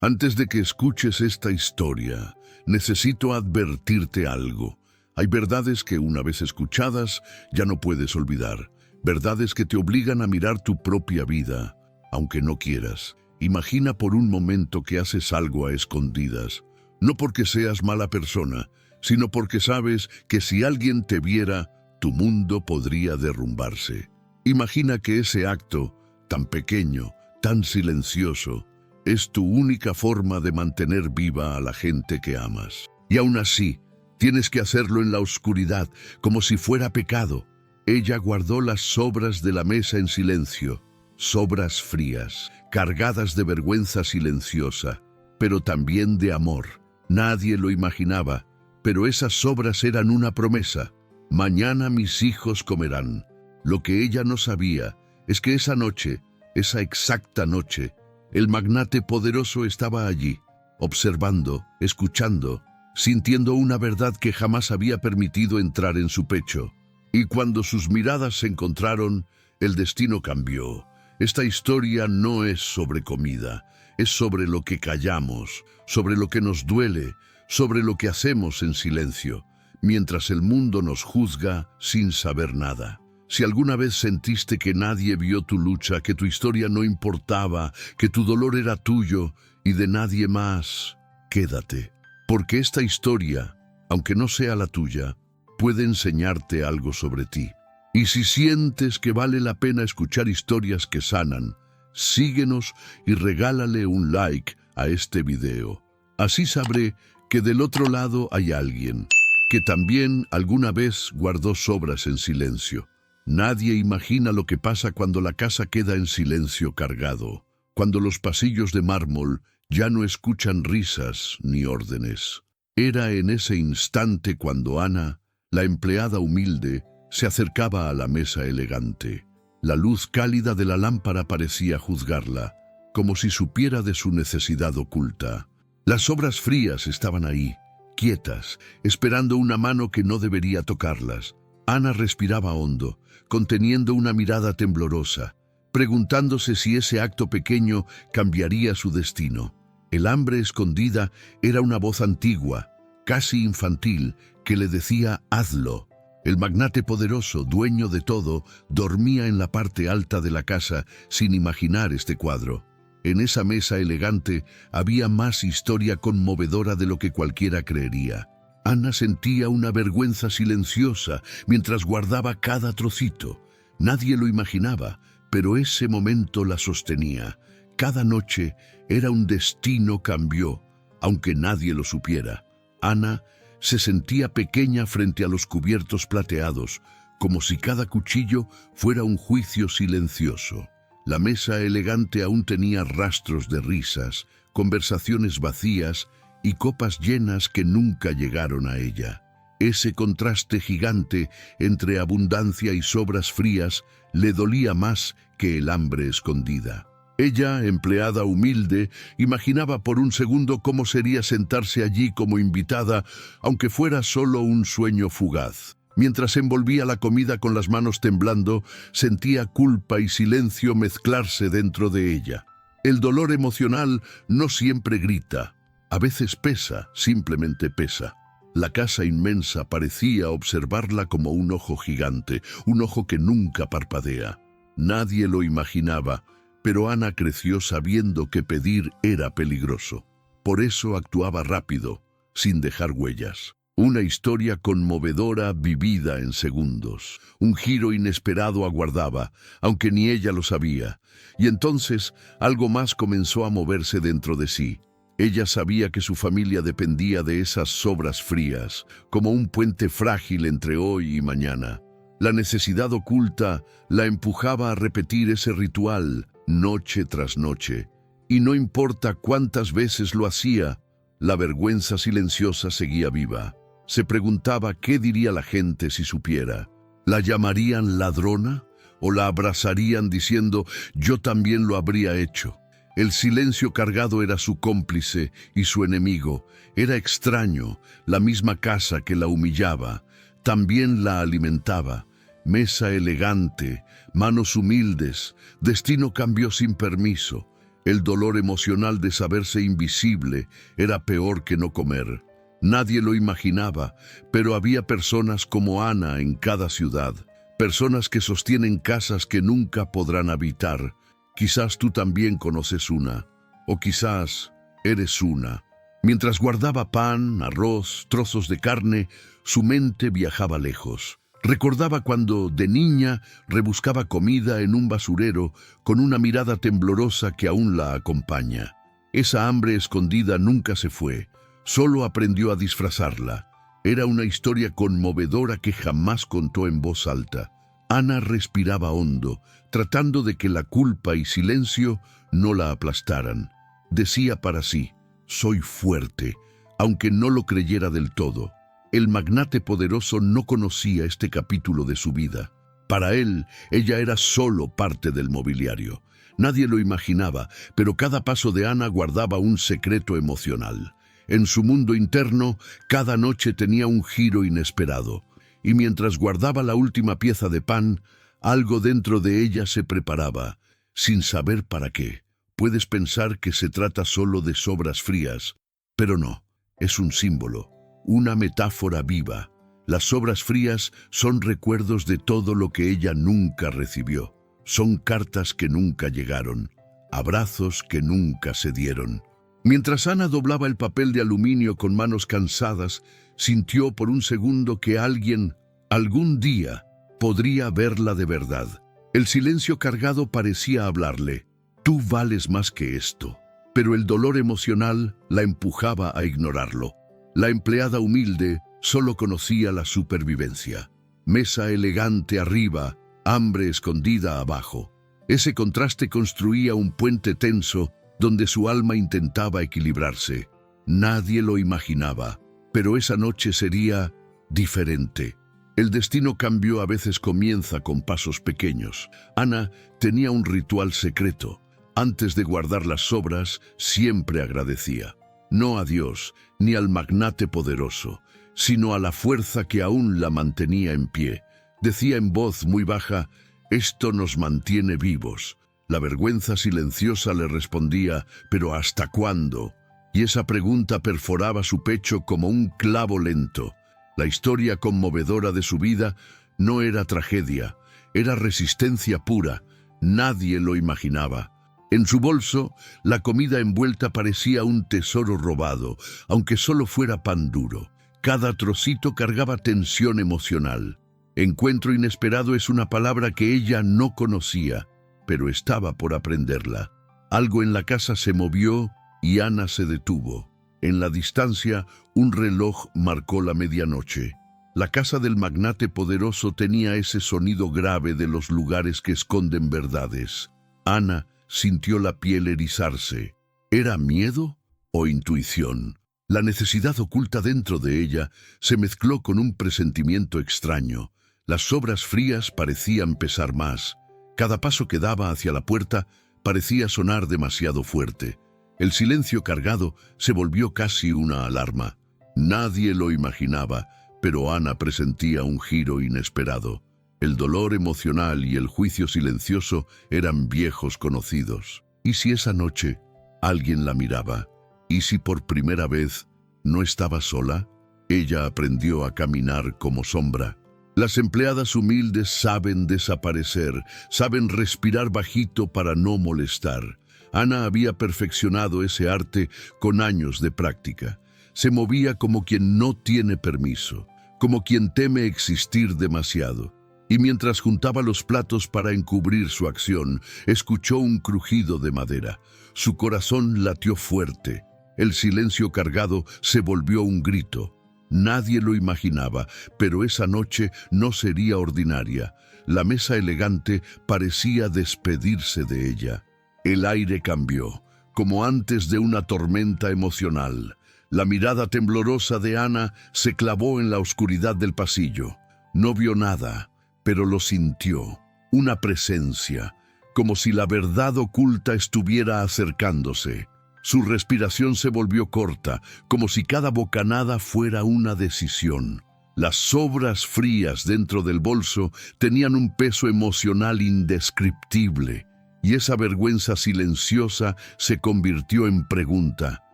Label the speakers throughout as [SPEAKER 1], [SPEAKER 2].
[SPEAKER 1] Antes de que escuches esta historia, necesito advertirte algo. Hay verdades que una vez escuchadas ya no puedes olvidar. Verdades que te obligan a mirar tu propia vida, aunque no quieras. Imagina por un momento que haces algo a escondidas. No porque seas mala persona, sino porque sabes que si alguien te viera, tu mundo podría derrumbarse. Imagina que ese acto, tan pequeño, tan silencioso, es tu única forma de mantener viva a la gente que amas. Y aún así, tienes que hacerlo en la oscuridad, como si fuera pecado. Ella guardó las sobras de la mesa en silencio, sobras frías, cargadas de vergüenza silenciosa, pero también de amor. Nadie lo imaginaba, pero esas sobras eran una promesa. Mañana mis hijos comerán. Lo que ella no sabía es que esa noche, esa exacta noche, el magnate poderoso estaba allí, observando, escuchando, sintiendo una verdad que jamás había permitido entrar en su pecho. Y cuando sus miradas se encontraron, el destino cambió. Esta historia no es sobre comida, es sobre lo que callamos, sobre lo que nos duele, sobre lo que hacemos en silencio, mientras el mundo nos juzga sin saber nada. Si alguna vez sentiste que nadie vio tu lucha, que tu historia no importaba, que tu dolor era tuyo y de nadie más, quédate, porque esta historia, aunque no sea la tuya, puede enseñarte algo sobre ti. Y si sientes que vale la pena escuchar historias que sanan, síguenos y regálale un like a este video. Así sabré que del otro lado hay alguien que también alguna vez guardó sobras en silencio. Nadie imagina lo que pasa cuando la casa queda en silencio cargado, cuando los pasillos de mármol ya no escuchan risas ni órdenes. Era en ese instante cuando Ana, la empleada humilde, se acercaba a la mesa elegante. La luz cálida de la lámpara parecía juzgarla, como si supiera de su necesidad oculta. Las sobras frías estaban ahí, quietas, esperando una mano que no debería tocarlas. Ana respiraba hondo, conteniendo una mirada temblorosa, preguntándose si ese acto pequeño cambiaría su destino. El hambre escondida era una voz antigua, casi infantil, que le decía «hazlo». El magnate poderoso, dueño de todo, dormía en la parte alta de la casa sin imaginar este cuadro. En esa mesa elegante había más historia conmovedora de lo que cualquiera creería. Ana sentía una vergüenza silenciosa mientras guardaba cada trocito. Nadie lo imaginaba, pero ese momento la sostenía. Cada noche era un destino cambió, aunque nadie lo supiera. Ana se sentía pequeña frente a los cubiertos plateados, como si cada cuchillo fuera un juicio silencioso. La mesa elegante aún tenía rastros de risas, conversaciones vacías y copas llenas que nunca llegaron a ella. Ese contraste gigante entre abundancia y sobras frías le dolía más que el hambre escondida. Ella, empleada humilde, imaginaba por un segundo cómo sería sentarse allí como invitada, aunque fuera solo un sueño fugaz. Mientras envolvía la comida con las manos temblando, sentía culpa y silencio mezclarse dentro de ella. El dolor emocional no siempre grita. A veces pesa, simplemente pesa. La casa inmensa parecía observarla como un ojo gigante, un ojo que nunca parpadea. Nadie lo imaginaba, pero Ana creció sabiendo que pedir era peligroso. Por eso actuaba rápido, sin dejar huellas. Una historia conmovedora vivida en segundos. Un giro inesperado aguardaba, aunque ni ella lo sabía. Y entonces algo más comenzó a moverse dentro de sí. Ella sabía que su familia dependía de esas sobras frías, como un puente frágil entre hoy y mañana. La necesidad oculta la empujaba a repetir ese ritual noche tras noche. Y no importa cuántas veces lo hacía, la vergüenza silenciosa seguía viva. Se preguntaba qué diría la gente si supiera. ¿La llamarían ladrona? ¿O la abrazarían diciendo yo también lo habría hecho? El silencio cargado era su cómplice y su enemigo. Era extraño, la misma casa que la humillaba, también la alimentaba. Mesa elegante, manos humildes, destino cambió sin permiso. El dolor emocional de saberse invisible era peor que no comer. Nadie lo imaginaba, pero había personas como Ana en cada ciudad, personas que sostienen casas que nunca podrán habitar. Quizás tú también conoces una, o quizás eres una. Mientras guardaba pan, arroz, trozos de carne, su mente viajaba lejos. Recordaba cuando, de niña, rebuscaba comida en un basurero con una mirada temblorosa que aún la acompaña. Esa hambre escondida nunca se fue, solo aprendió a disfrazarla. Era una historia conmovedora que jamás contó en voz alta. Ana respiraba hondo, tratando de que la culpa y silencio no la aplastaran. Decía para sí: soy fuerte, aunque no lo creyera del todo. El magnate poderoso no conocía este capítulo de su vida. Para él, ella era solo parte del mobiliario. Nadie lo imaginaba, pero cada paso de Ana guardaba un secreto emocional. En su mundo interno, cada noche tenía un giro inesperado. Y mientras guardaba la última pieza de pan, algo dentro de ella se preparaba, sin saber para qué. Puedes pensar que se trata solo de sobras frías, pero no, es un símbolo. Una metáfora viva. Las sobras frías son recuerdos de todo lo que ella nunca recibió. Son cartas que nunca llegaron, abrazos que nunca se dieron. Mientras Ana doblaba el papel de aluminio con manos cansadas, sintió por un segundo que alguien, algún día, podría verla de verdad. El silencio cargado parecía hablarle: tú vales más que esto. Pero el dolor emocional la empujaba a ignorarlo. La empleada humilde solo conocía la supervivencia. Mesa elegante arriba, hambre escondida abajo. Ese contraste construía un puente tenso donde su alma intentaba equilibrarse. Nadie lo imaginaba, pero esa noche sería diferente. El destino cambió a veces comienza con pasos pequeños. Ana tenía un ritual secreto. Antes de guardar las sobras, siempre agradecía. No a Dios, ni al magnate poderoso, sino a la fuerza que aún la mantenía en pie. Decía en voz muy baja: esto nos mantiene vivos. La vergüenza silenciosa le respondía: ¿pero hasta cuándo? Y esa pregunta perforaba su pecho como un clavo lento. La historia conmovedora de su vida no era tragedia, era resistencia pura. Nadie lo imaginaba. En su bolso, la comida envuelta parecía un tesoro robado, aunque solo fuera pan duro. Cada trocito cargaba tensión emocional. Encuentro inesperado es una palabra que ella no conocía, pero estaba por aprenderla. Algo en la casa se movió y Ana se detuvo. En la distancia, un reloj marcó la medianoche. La casa del magnate poderoso tenía ese sonido grave de los lugares que esconden verdades. Ana sintió la piel erizarse. ¿Era miedo o intuición? La necesidad oculta dentro de ella se mezcló con un presentimiento extraño. Las sobras frías parecían pesar más. Cada paso que daba hacia la puerta parecía sonar demasiado fuerte. El silencio cargado se volvió casi una alarma. Nadie lo imaginaba, pero Ana presentía un giro inesperado. El dolor emocional y el juicio silencioso eran viejos conocidos. ¿Y si esa noche alguien la miraba? ¿Y si por primera vez no estaba sola? Ella aprendió a caminar como sombra. Las empleadas humildes saben desaparecer, saben respirar bajito para no molestar. Ana había perfeccionado ese arte con años de práctica. Se movía como quien no tiene permiso, como quien teme existir demasiado. Y mientras juntaba los platos para encubrir su acción, escuchó un crujido de madera. Su corazón latió fuerte. El silencio cargado se volvió un grito. Nadie lo imaginaba, pero esa noche no sería ordinaria. La mesa elegante parecía despedirse de ella. El aire cambió, como antes de una tormenta emocional. La mirada temblorosa de Ana se clavó en la oscuridad del pasillo. No vio nada, pero lo sintió, una presencia, como si la verdad oculta estuviera acercándose. Su respiración se volvió corta, como si cada bocanada fuera una decisión. Las sobras frías dentro del bolso tenían un peso emocional indescriptible, y esa vergüenza silenciosa se convirtió en pregunta.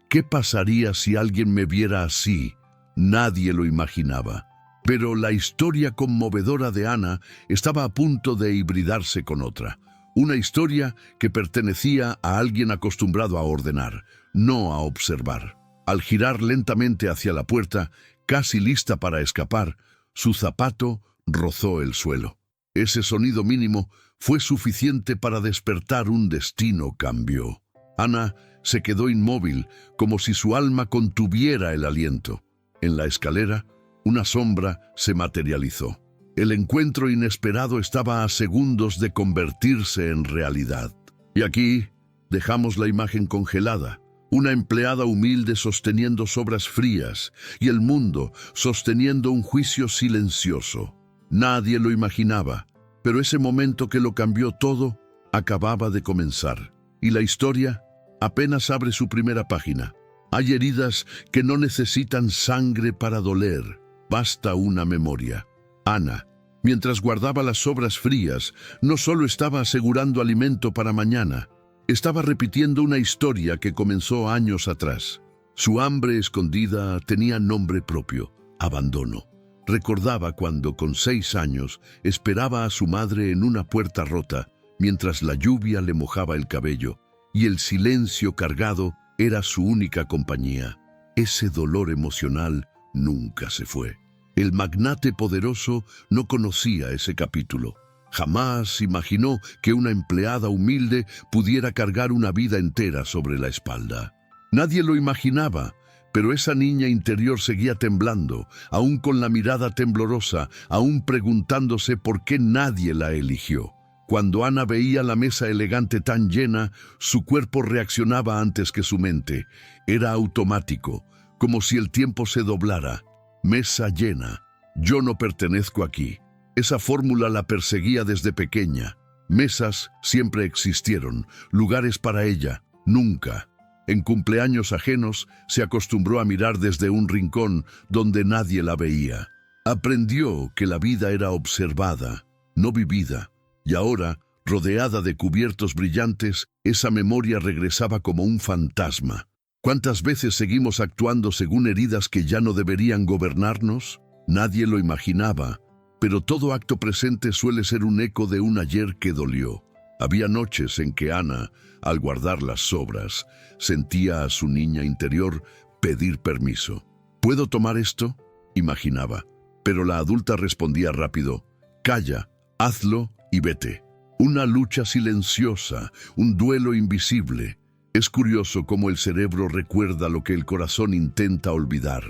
[SPEAKER 1] ¿Qué pasaría si alguien me viera así? Nadie lo imaginaba. Pero la historia conmovedora de Ana estaba a punto de hibridarse con otra. Una historia que pertenecía a alguien acostumbrado a ordenar, no a observar. Al girar lentamente hacia la puerta, casi lista para escapar, su zapato rozó el suelo. Ese sonido mínimo fue suficiente para despertar un destino cambio. Ana se quedó inmóvil, como si su alma contuviera el aliento. En la escalera, una sombra se materializó. El encuentro inesperado estaba a segundos de convertirse en realidad. Y aquí dejamos la imagen congelada. Una empleada humilde sosteniendo sobras frías y el mundo sosteniendo un juicio silencioso. Nadie lo imaginaba, pero ese momento que lo cambió todo acababa de comenzar. Y la historia apenas abre su primera página. Hay heridas que no necesitan sangre para doler, basta una memoria. Ana, mientras guardaba las sobras frías, no solo estaba asegurando alimento para mañana, estaba repitiendo una historia que comenzó años atrás. Su hambre escondida tenía nombre propio: abandono. Recordaba cuando, con 6 años, esperaba a su madre en una puerta rota, mientras la lluvia le mojaba el cabello, y el silencio cargado era su única compañía. Ese dolor emocional nunca se fue. El magnate poderoso no conocía ese capítulo. Jamás imaginó que una empleada humilde pudiera cargar una vida entera sobre la espalda. Nadie lo imaginaba, pero esa niña interior seguía temblando, aún con la mirada temblorosa, aún preguntándose por qué nadie la eligió. Cuando Ana veía la mesa elegante tan llena, su cuerpo reaccionaba antes que su mente. Era automático, como si el tiempo se doblara. Mesa llena. Yo no pertenezco aquí. Esa fórmula la perseguía desde pequeña. Mesas siempre existieron, lugares para ella, nunca. En cumpleaños ajenos se acostumbró a mirar desde un rincón donde nadie la veía. Aprendió que la vida era observada, no vivida. Y ahora, rodeada de cubiertos brillantes, esa memoria regresaba como un fantasma. ¿Cuántas veces seguimos actuando según heridas que ya no deberían gobernarnos? Nadie lo imaginaba, pero todo acto presente suele ser un eco de un ayer que dolió. Había noches en que Ana, al guardar las sobras, sentía a su niña interior pedir permiso. ¿Puedo tomar esto?, imaginaba, pero la adulta respondía rápido: calla, hazlo y vete. Una lucha silenciosa, un duelo invisible. Es curioso cómo el cerebro recuerda lo que el corazón intenta olvidar.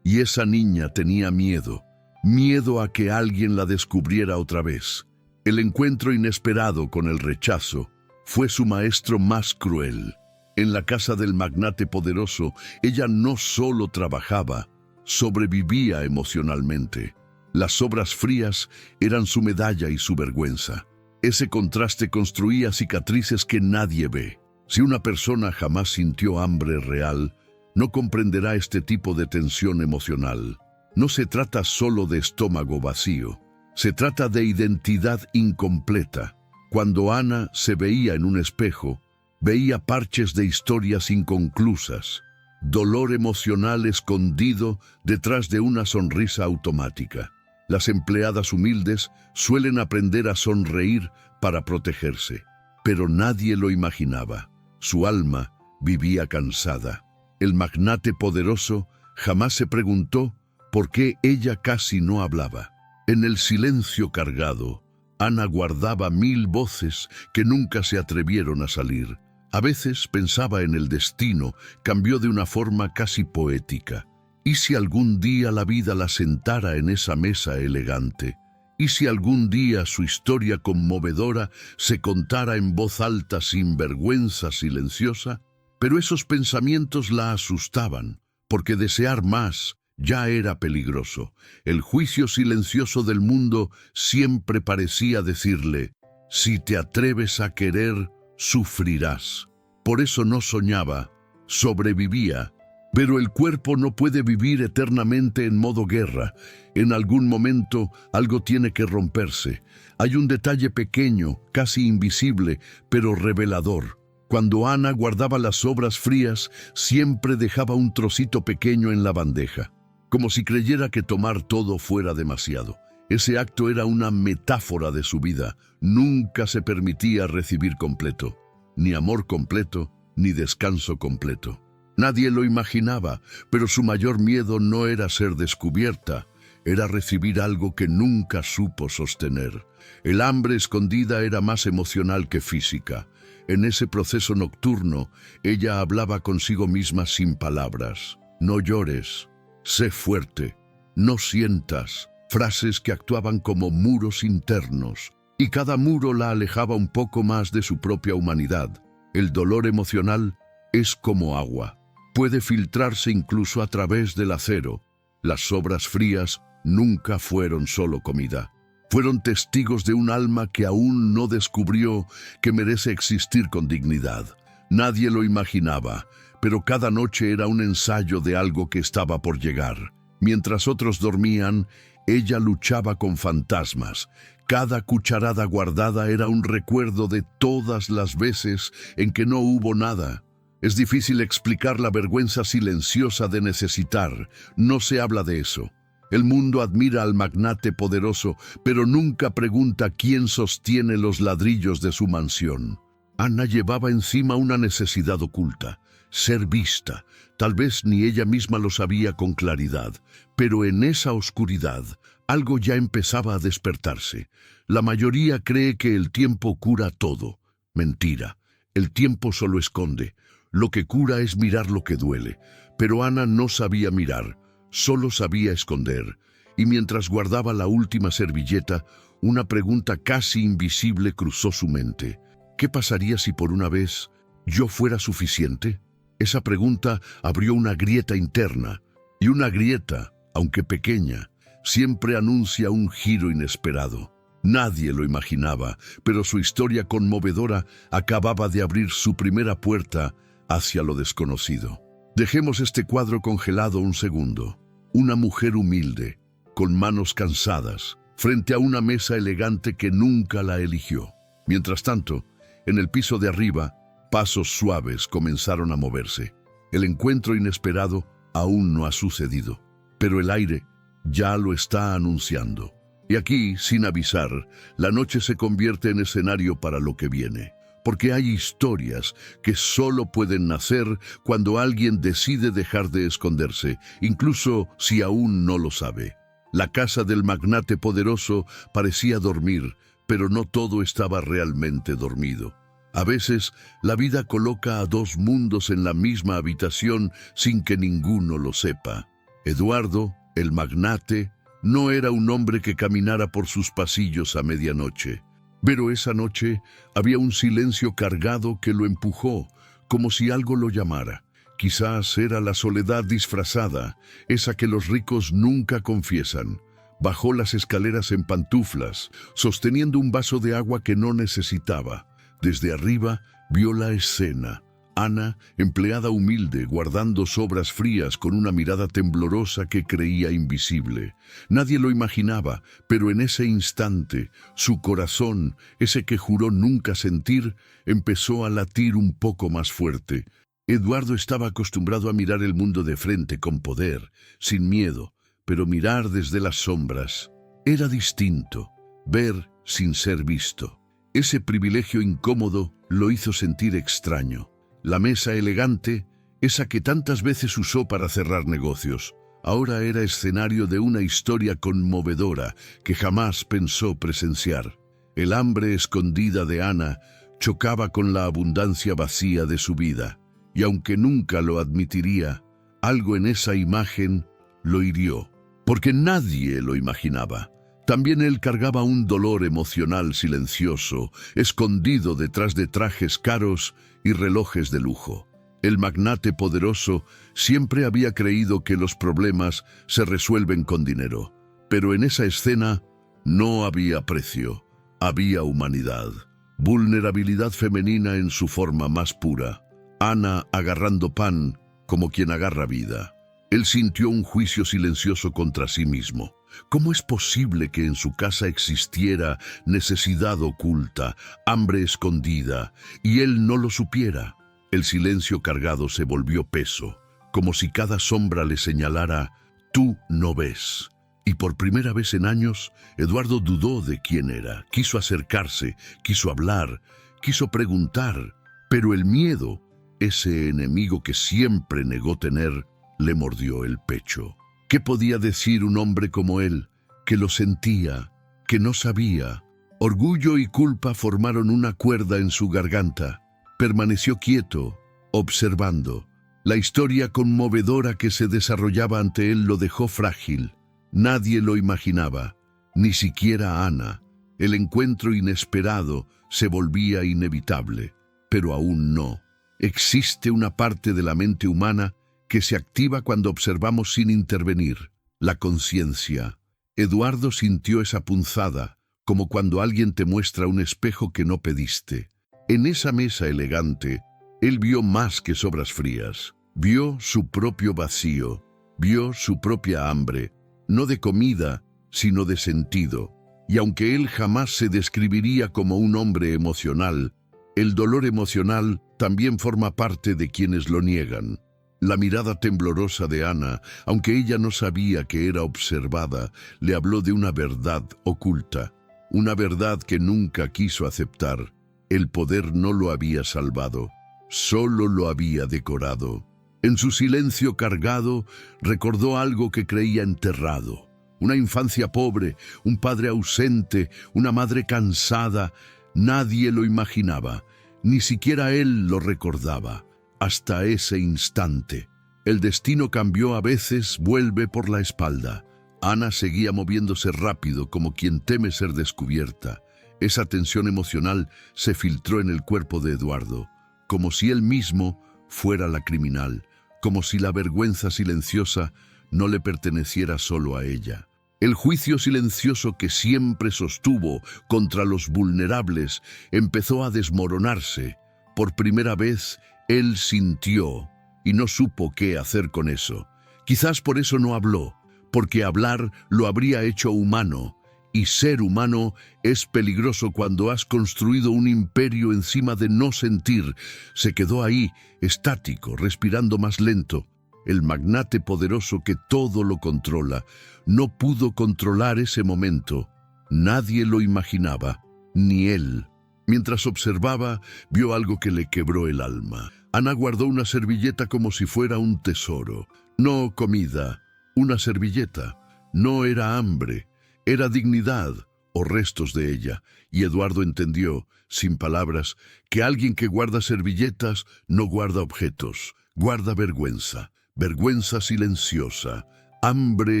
[SPEAKER 1] Y esa niña tenía miedo, miedo a que alguien la descubriera otra vez. El encuentro inesperado con el rechazo fue su maestro más cruel. En la casa del magnate poderoso, ella no solo trabajaba, sobrevivía emocionalmente. Las sobras frías eran su medalla y su vergüenza. Ese contraste construía cicatrices que nadie ve. Si una persona jamás sintió hambre real, no comprenderá este tipo de tensión emocional. No se trata solo de estómago vacío, se trata de identidad incompleta. Cuando Ana se veía en un espejo, veía parches de historias inconclusas, dolor emocional escondido detrás de una sonrisa automática. Las empleadas humildes suelen aprender a sonreír para protegerse, pero nadie lo imaginaba. Su alma vivía cansada. El magnate poderoso jamás se preguntó por qué ella casi no hablaba. En el silencio cargado, Ana guardaba 1000 voces que nunca se atrevieron a salir. A veces pensaba en el destino, cambió de una forma casi poética. ¿Y si algún día la vida la sentara en esa mesa elegante? ¿Y si algún día su historia conmovedora se contara en voz alta sin vergüenza silenciosa? Pero esos pensamientos la asustaban, porque desear más ya era peligroso. El juicio silencioso del mundo siempre parecía decirle: si te atreves a querer, sufrirás. Por eso no soñaba, sobrevivía. Pero el cuerpo no puede vivir eternamente en modo guerra. En algún momento algo tiene que romperse. Hay un detalle pequeño, casi invisible, pero revelador. Cuando Ana guardaba las sobras frías, siempre dejaba un trocito pequeño en la bandeja, como si creyera que tomar todo fuera demasiado. Ese acto era una metáfora de su vida. Nunca se permitía recibir completo, ni amor completo, ni descanso completo. Nadie lo imaginaba, pero su mayor miedo no era ser descubierta, era recibir algo que nunca supo sostener. El hambre escondida era más emocional que física. En ese proceso nocturno, ella hablaba consigo misma sin palabras. No llores, sé fuerte, no sientas. Frases que actuaban como muros internos, y cada muro la alejaba un poco más de su propia humanidad. El dolor emocional es como agua. Puede filtrarse incluso a través del acero. Las sobras frías nunca fueron solo comida. Fueron testigos de un alma que aún no descubrió que merece existir con dignidad. Nadie lo imaginaba, pero cada noche era un ensayo de algo que estaba por llegar. Mientras otros dormían, ella luchaba con fantasmas. Cada cucharada guardada era un recuerdo de todas las veces en que no hubo nada. Es difícil explicar la vergüenza silenciosa de necesitar. No se habla de eso. El mundo admira al magnate poderoso, pero nunca pregunta quién sostiene los ladrillos de su mansión. Ana llevaba encima una necesidad oculta, ser vista. Tal vez ni ella misma lo sabía con claridad, pero en esa oscuridad algo ya empezaba a despertarse. La mayoría cree que el tiempo cura todo. Mentira, el tiempo solo esconde. Lo que cura es mirar lo que duele, pero Ana no sabía mirar, solo sabía esconder. Y mientras guardaba la última servilleta, una pregunta casi invisible cruzó su mente. ¿Qué pasaría si por una vez yo fuera suficiente? Esa pregunta abrió una grieta interna, y una grieta, aunque pequeña, siempre anuncia un giro inesperado. Nadie lo imaginaba, pero su historia conmovedora acababa de abrir su primera puerta hacia lo desconocido. Dejemos este cuadro congelado un segundo. Una mujer humilde, con manos cansadas, frente a una mesa elegante que nunca la eligió. Mientras tanto, en el piso de arriba, pasos suaves comenzaron a moverse. El encuentro inesperado aún no ha sucedido, pero el aire ya lo está anunciando. Y aquí, sin avisar, la noche se convierte en escenario para lo que viene. Porque hay historias que solo pueden nacer cuando alguien decide dejar de esconderse, incluso si aún no lo sabe. La casa del magnate poderoso parecía dormir, pero no todo estaba realmente dormido. A veces, la vida coloca a dos mundos en la misma habitación sin que ninguno lo sepa. Eduardo, el magnate, no era un hombre que caminara por sus pasillos a medianoche. Pero esa noche había un silencio cargado que lo empujó, como si algo lo llamara. Quizás era la soledad disfrazada, esa que los ricos nunca confiesan. Bajó las escaleras en pantuflas, sosteniendo un vaso de agua que no necesitaba. Desde arriba vio la escena. Ana, empleada humilde, guardando sobras frías con una mirada temblorosa que creía invisible. Nadie lo imaginaba, pero en ese instante, su corazón, ese que juró nunca sentir, empezó a latir un poco más fuerte. Eduardo estaba acostumbrado a mirar el mundo de frente, con poder, sin miedo, pero mirar desde las sombras era distinto, ver sin ser visto. Ese privilegio incómodo lo hizo sentir extraño. La mesa elegante, esa que tantas veces usó para cerrar negocios, ahora era escenario de una historia conmovedora que jamás pensó presenciar. El hambre escondida de Ana chocaba con la abundancia vacía de su vida, y aunque nunca lo admitiría, algo en esa imagen lo hirió, porque nadie lo imaginaba. También él cargaba un dolor emocional silencioso, escondido detrás de trajes caros y relojes de lujo. El magnate poderoso siempre había creído que los problemas se resuelven con dinero, pero en esa escena no había precio, había humanidad, vulnerabilidad femenina en su forma más pura. Ana agarrando pan, como quien agarra vida. Él sintió un juicio silencioso contra sí mismo. ¿Cómo es posible que en su casa existiera necesidad oculta, hambre escondida, y él no lo supiera? El silencio cargado se volvió peso, como si cada sombra le señalara: tú no ves. Y por primera vez en años, Eduardo dudó de quién era. Quiso acercarse, quiso hablar, quiso preguntar, pero el miedo, ese enemigo que siempre negó tener, le mordió el pecho. ¿Qué podía decir un hombre como él, que lo sentía, que no sabía? Orgullo y culpa formaron una cuerda en su garganta. Permaneció quieto, observando. La historia conmovedora que se desarrollaba ante él lo dejó frágil. Nadie lo imaginaba, ni siquiera Ana. El encuentro inesperado se volvía inevitable, pero aún no. Existe una parte de la mente humana que se activa cuando observamos sin intervenir: la conciencia. Eduardo sintió esa punzada, como cuando alguien te muestra un espejo que no pediste. En esa mesa elegante, él vio más que sobras frías. Vio su propio vacío, vio su propia hambre, no de comida, sino de sentido. Y aunque él jamás se describiría como un hombre emocional, el dolor emocional también forma parte de quienes lo niegan. La mirada temblorosa de Ana, aunque ella no sabía que era observada, le habló de una verdad oculta, una verdad que nunca quiso aceptar. El poder no lo había salvado, solo lo había decorado. En su silencio cargado, recordó algo que creía enterrado: una infancia pobre, un padre ausente, una madre cansada. Nadie lo imaginaba, ni siquiera él lo recordaba. Hasta ese instante. El destino cambió a veces, vuelve por la espalda. Ana seguía moviéndose rápido, como quien teme ser descubierta. Esa tensión emocional se filtró en el cuerpo de Eduardo, como si él mismo fuera la criminal, como si la vergüenza silenciosa no le perteneciera solo a ella. El juicio silencioso que siempre sostuvo contra los vulnerables empezó a desmoronarse. Por primera vez, él sintió y no supo qué hacer con eso. Quizás por eso no habló, porque hablar lo habría hecho humano, y ser humano es peligroso cuando has construido un imperio encima de no sentir. Se quedó ahí, estático, respirando más lento. El magnate poderoso que todo lo controla no pudo controlar ese momento. Nadie lo imaginaba, ni él. Mientras observaba, vio algo que le quebró el alma. Ana guardó una servilleta como si fuera un tesoro. No comida, una servilleta. No era hambre, era dignidad o restos de ella. Y Eduardo entendió, sin palabras, que alguien que guarda servilletas no guarda objetos, guarda vergüenza. Vergüenza silenciosa, hambre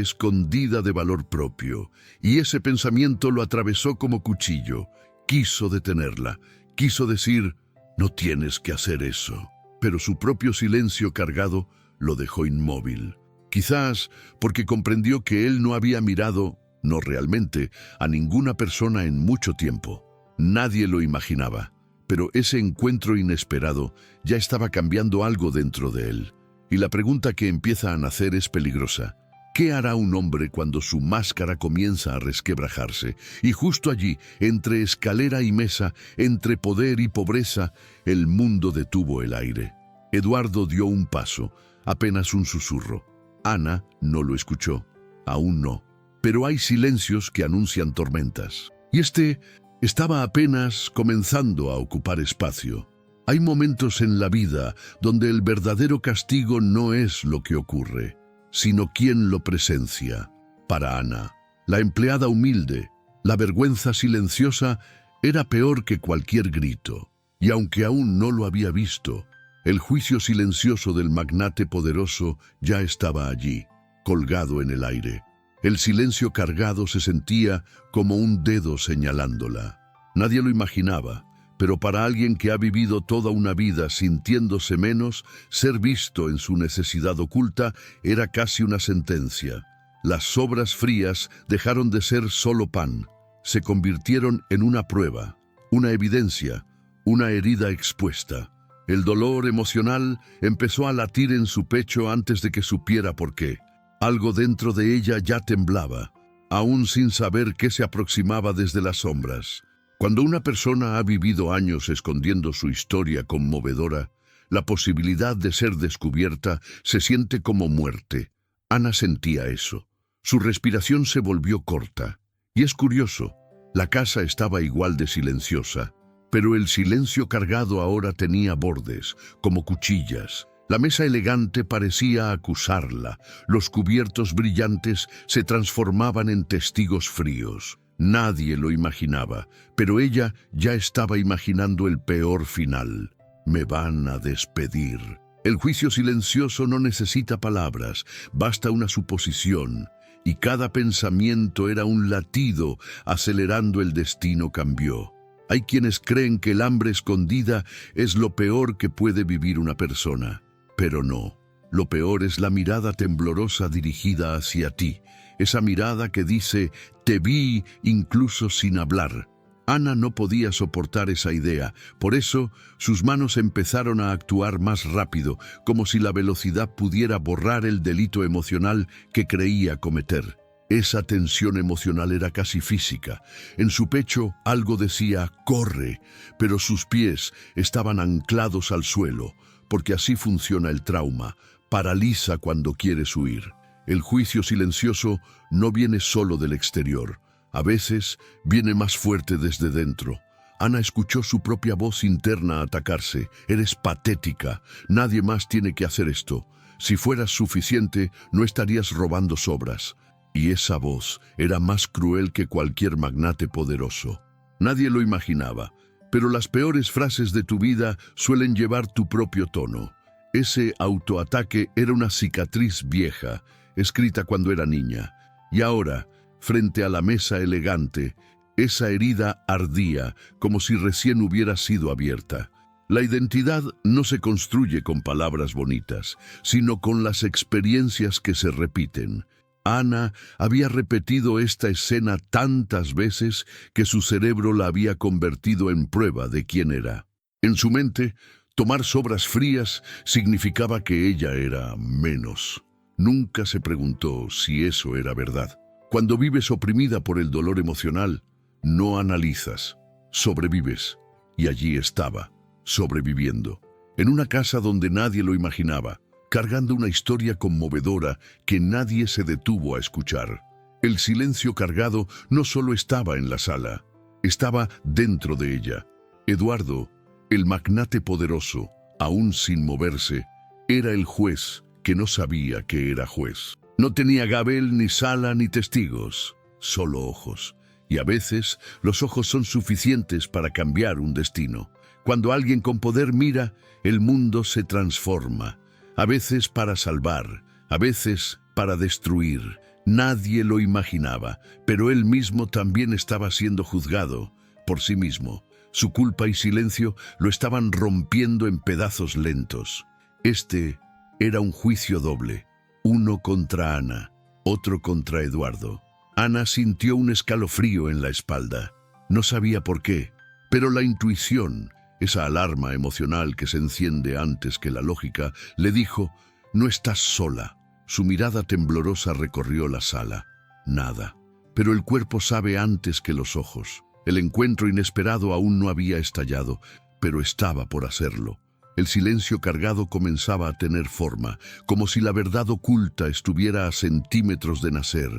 [SPEAKER 1] escondida de valor propio. Y ese pensamiento lo atravesó como cuchillo. Quiso detenerla, quiso decir: no tienes que hacer eso. Pero su propio silencio cargado lo dejó inmóvil. Quizás porque comprendió que él no había mirado, no realmente, a ninguna persona en mucho tiempo. Nadie lo imaginaba, pero ese encuentro inesperado ya estaba cambiando algo dentro de él. Y la pregunta que empieza a nacer es peligrosa. ¿Qué hará un hombre cuando su máscara comienza a resquebrajarse? Y justo allí, entre escalera y mesa, entre poder y pobreza, el mundo detuvo el aire. Eduardo dio un paso, apenas un susurro. Ana no lo escuchó, aún no. Pero hay silencios que anuncian tormentas. Y este estaba apenas comenzando a ocupar espacio. Hay momentos en la vida donde el verdadero castigo no es lo que ocurre, sino quien lo presencia. Para Ana, la empleada humilde, la vergüenza silenciosa era peor que cualquier grito. Y aunque aún no lo había visto, el juicio silencioso del magnate poderoso ya estaba allí, colgado en el aire. El silencio cargado se sentía como un dedo señalándola. Nadie lo imaginaba, pero para alguien que ha vivido toda una vida sintiéndose menos, ser visto en su necesidad oculta era casi una sentencia. Las sobras frías dejaron de ser solo pan, se convirtieron en una prueba, una evidencia, una herida expuesta. El dolor emocional empezó a latir en su pecho antes de que supiera por qué. Algo dentro de ella ya temblaba, aún sin saber qué se aproximaba desde las sombras. Cuando una persona ha vivido años escondiendo su historia conmovedora, la posibilidad de ser descubierta se siente como muerte. Ana sentía eso. Su respiración se volvió corta. Y es curioso, la casa estaba igual de silenciosa, pero el silencio cargado ahora tenía bordes, como cuchillas. La mesa elegante parecía acusarla. Los cubiertos brillantes se transformaban en testigos fríos. Nadie lo imaginaba, pero ella ya estaba imaginando el peor final. Me van a despedir. El juicio silencioso no necesita palabras, basta una suposición. Y cada pensamiento era un latido, acelerando el destino cambió. Hay quienes creen que el hambre escondida es lo peor que puede vivir una persona. Pero no, lo peor es la mirada temblorosa dirigida hacia ti. Esa mirada que dice, te vi incluso sin hablar. Ana no podía soportar esa idea, por eso sus manos empezaron a actuar más rápido, como si la velocidad pudiera borrar el delito emocional que creía cometer. Esa tensión emocional era casi física. En su pecho algo decía, corre, pero sus pies estaban anclados al suelo, porque así funciona el trauma, paraliza cuando quieres huir. El juicio silencioso no viene solo del exterior. A veces viene más fuerte desde dentro. Ana escuchó su propia voz interna atacarse. Eres patética. Nadie más tiene que hacer esto. Si fueras suficiente, no estarías robando sobras. Y esa voz era más cruel que cualquier magnate poderoso. Nadie lo imaginaba, pero las peores frases de tu vida suelen llevar tu propio tono. Ese autoataque era una cicatriz vieja, escrita cuando era niña. Y ahora, frente a la mesa elegante, esa herida ardía como si recién hubiera sido abierta. La identidad no se construye con palabras bonitas, sino con las experiencias que se repiten. Ana había repetido esta escena tantas veces que su cerebro la había convertido en prueba de quién era. En su mente, tomar sobras frías significaba que ella era menos. Nunca se preguntó si eso era verdad. Cuando vives oprimida por el dolor emocional, no analizas, sobrevives. Y allí estaba, sobreviviendo, en una casa donde nadie lo imaginaba, cargando una historia conmovedora que nadie se detuvo a escuchar. El silencio cargado no solo estaba en la sala, estaba dentro de ella. Eduardo, el magnate poderoso, aún sin moverse, era el juez que no sabía que era juez. No tenía gabel, ni sala, ni testigos, solo ojos. Y a veces los ojos son suficientes para cambiar un destino. Cuando alguien con poder mira, el mundo se transforma. A veces para salvar, a veces para destruir. Nadie lo imaginaba, pero él mismo también estaba siendo juzgado por sí mismo. Su culpa y silencio lo estaban rompiendo en pedazos lentos. Este era un juicio doble. Uno contra Ana, otro contra Eduardo. Ana sintió un escalofrío en la espalda. No sabía por qué, pero la intuición, esa alarma emocional que se enciende antes que la lógica, le dijo, no estás sola. Su mirada temblorosa recorrió la sala. Nada. Pero el cuerpo sabe antes que los ojos. El encuentro inesperado aún no había estallado, pero estaba por hacerlo. El silencio cargado comenzaba a tener forma, como si la verdad oculta estuviera a centímetros de nacer.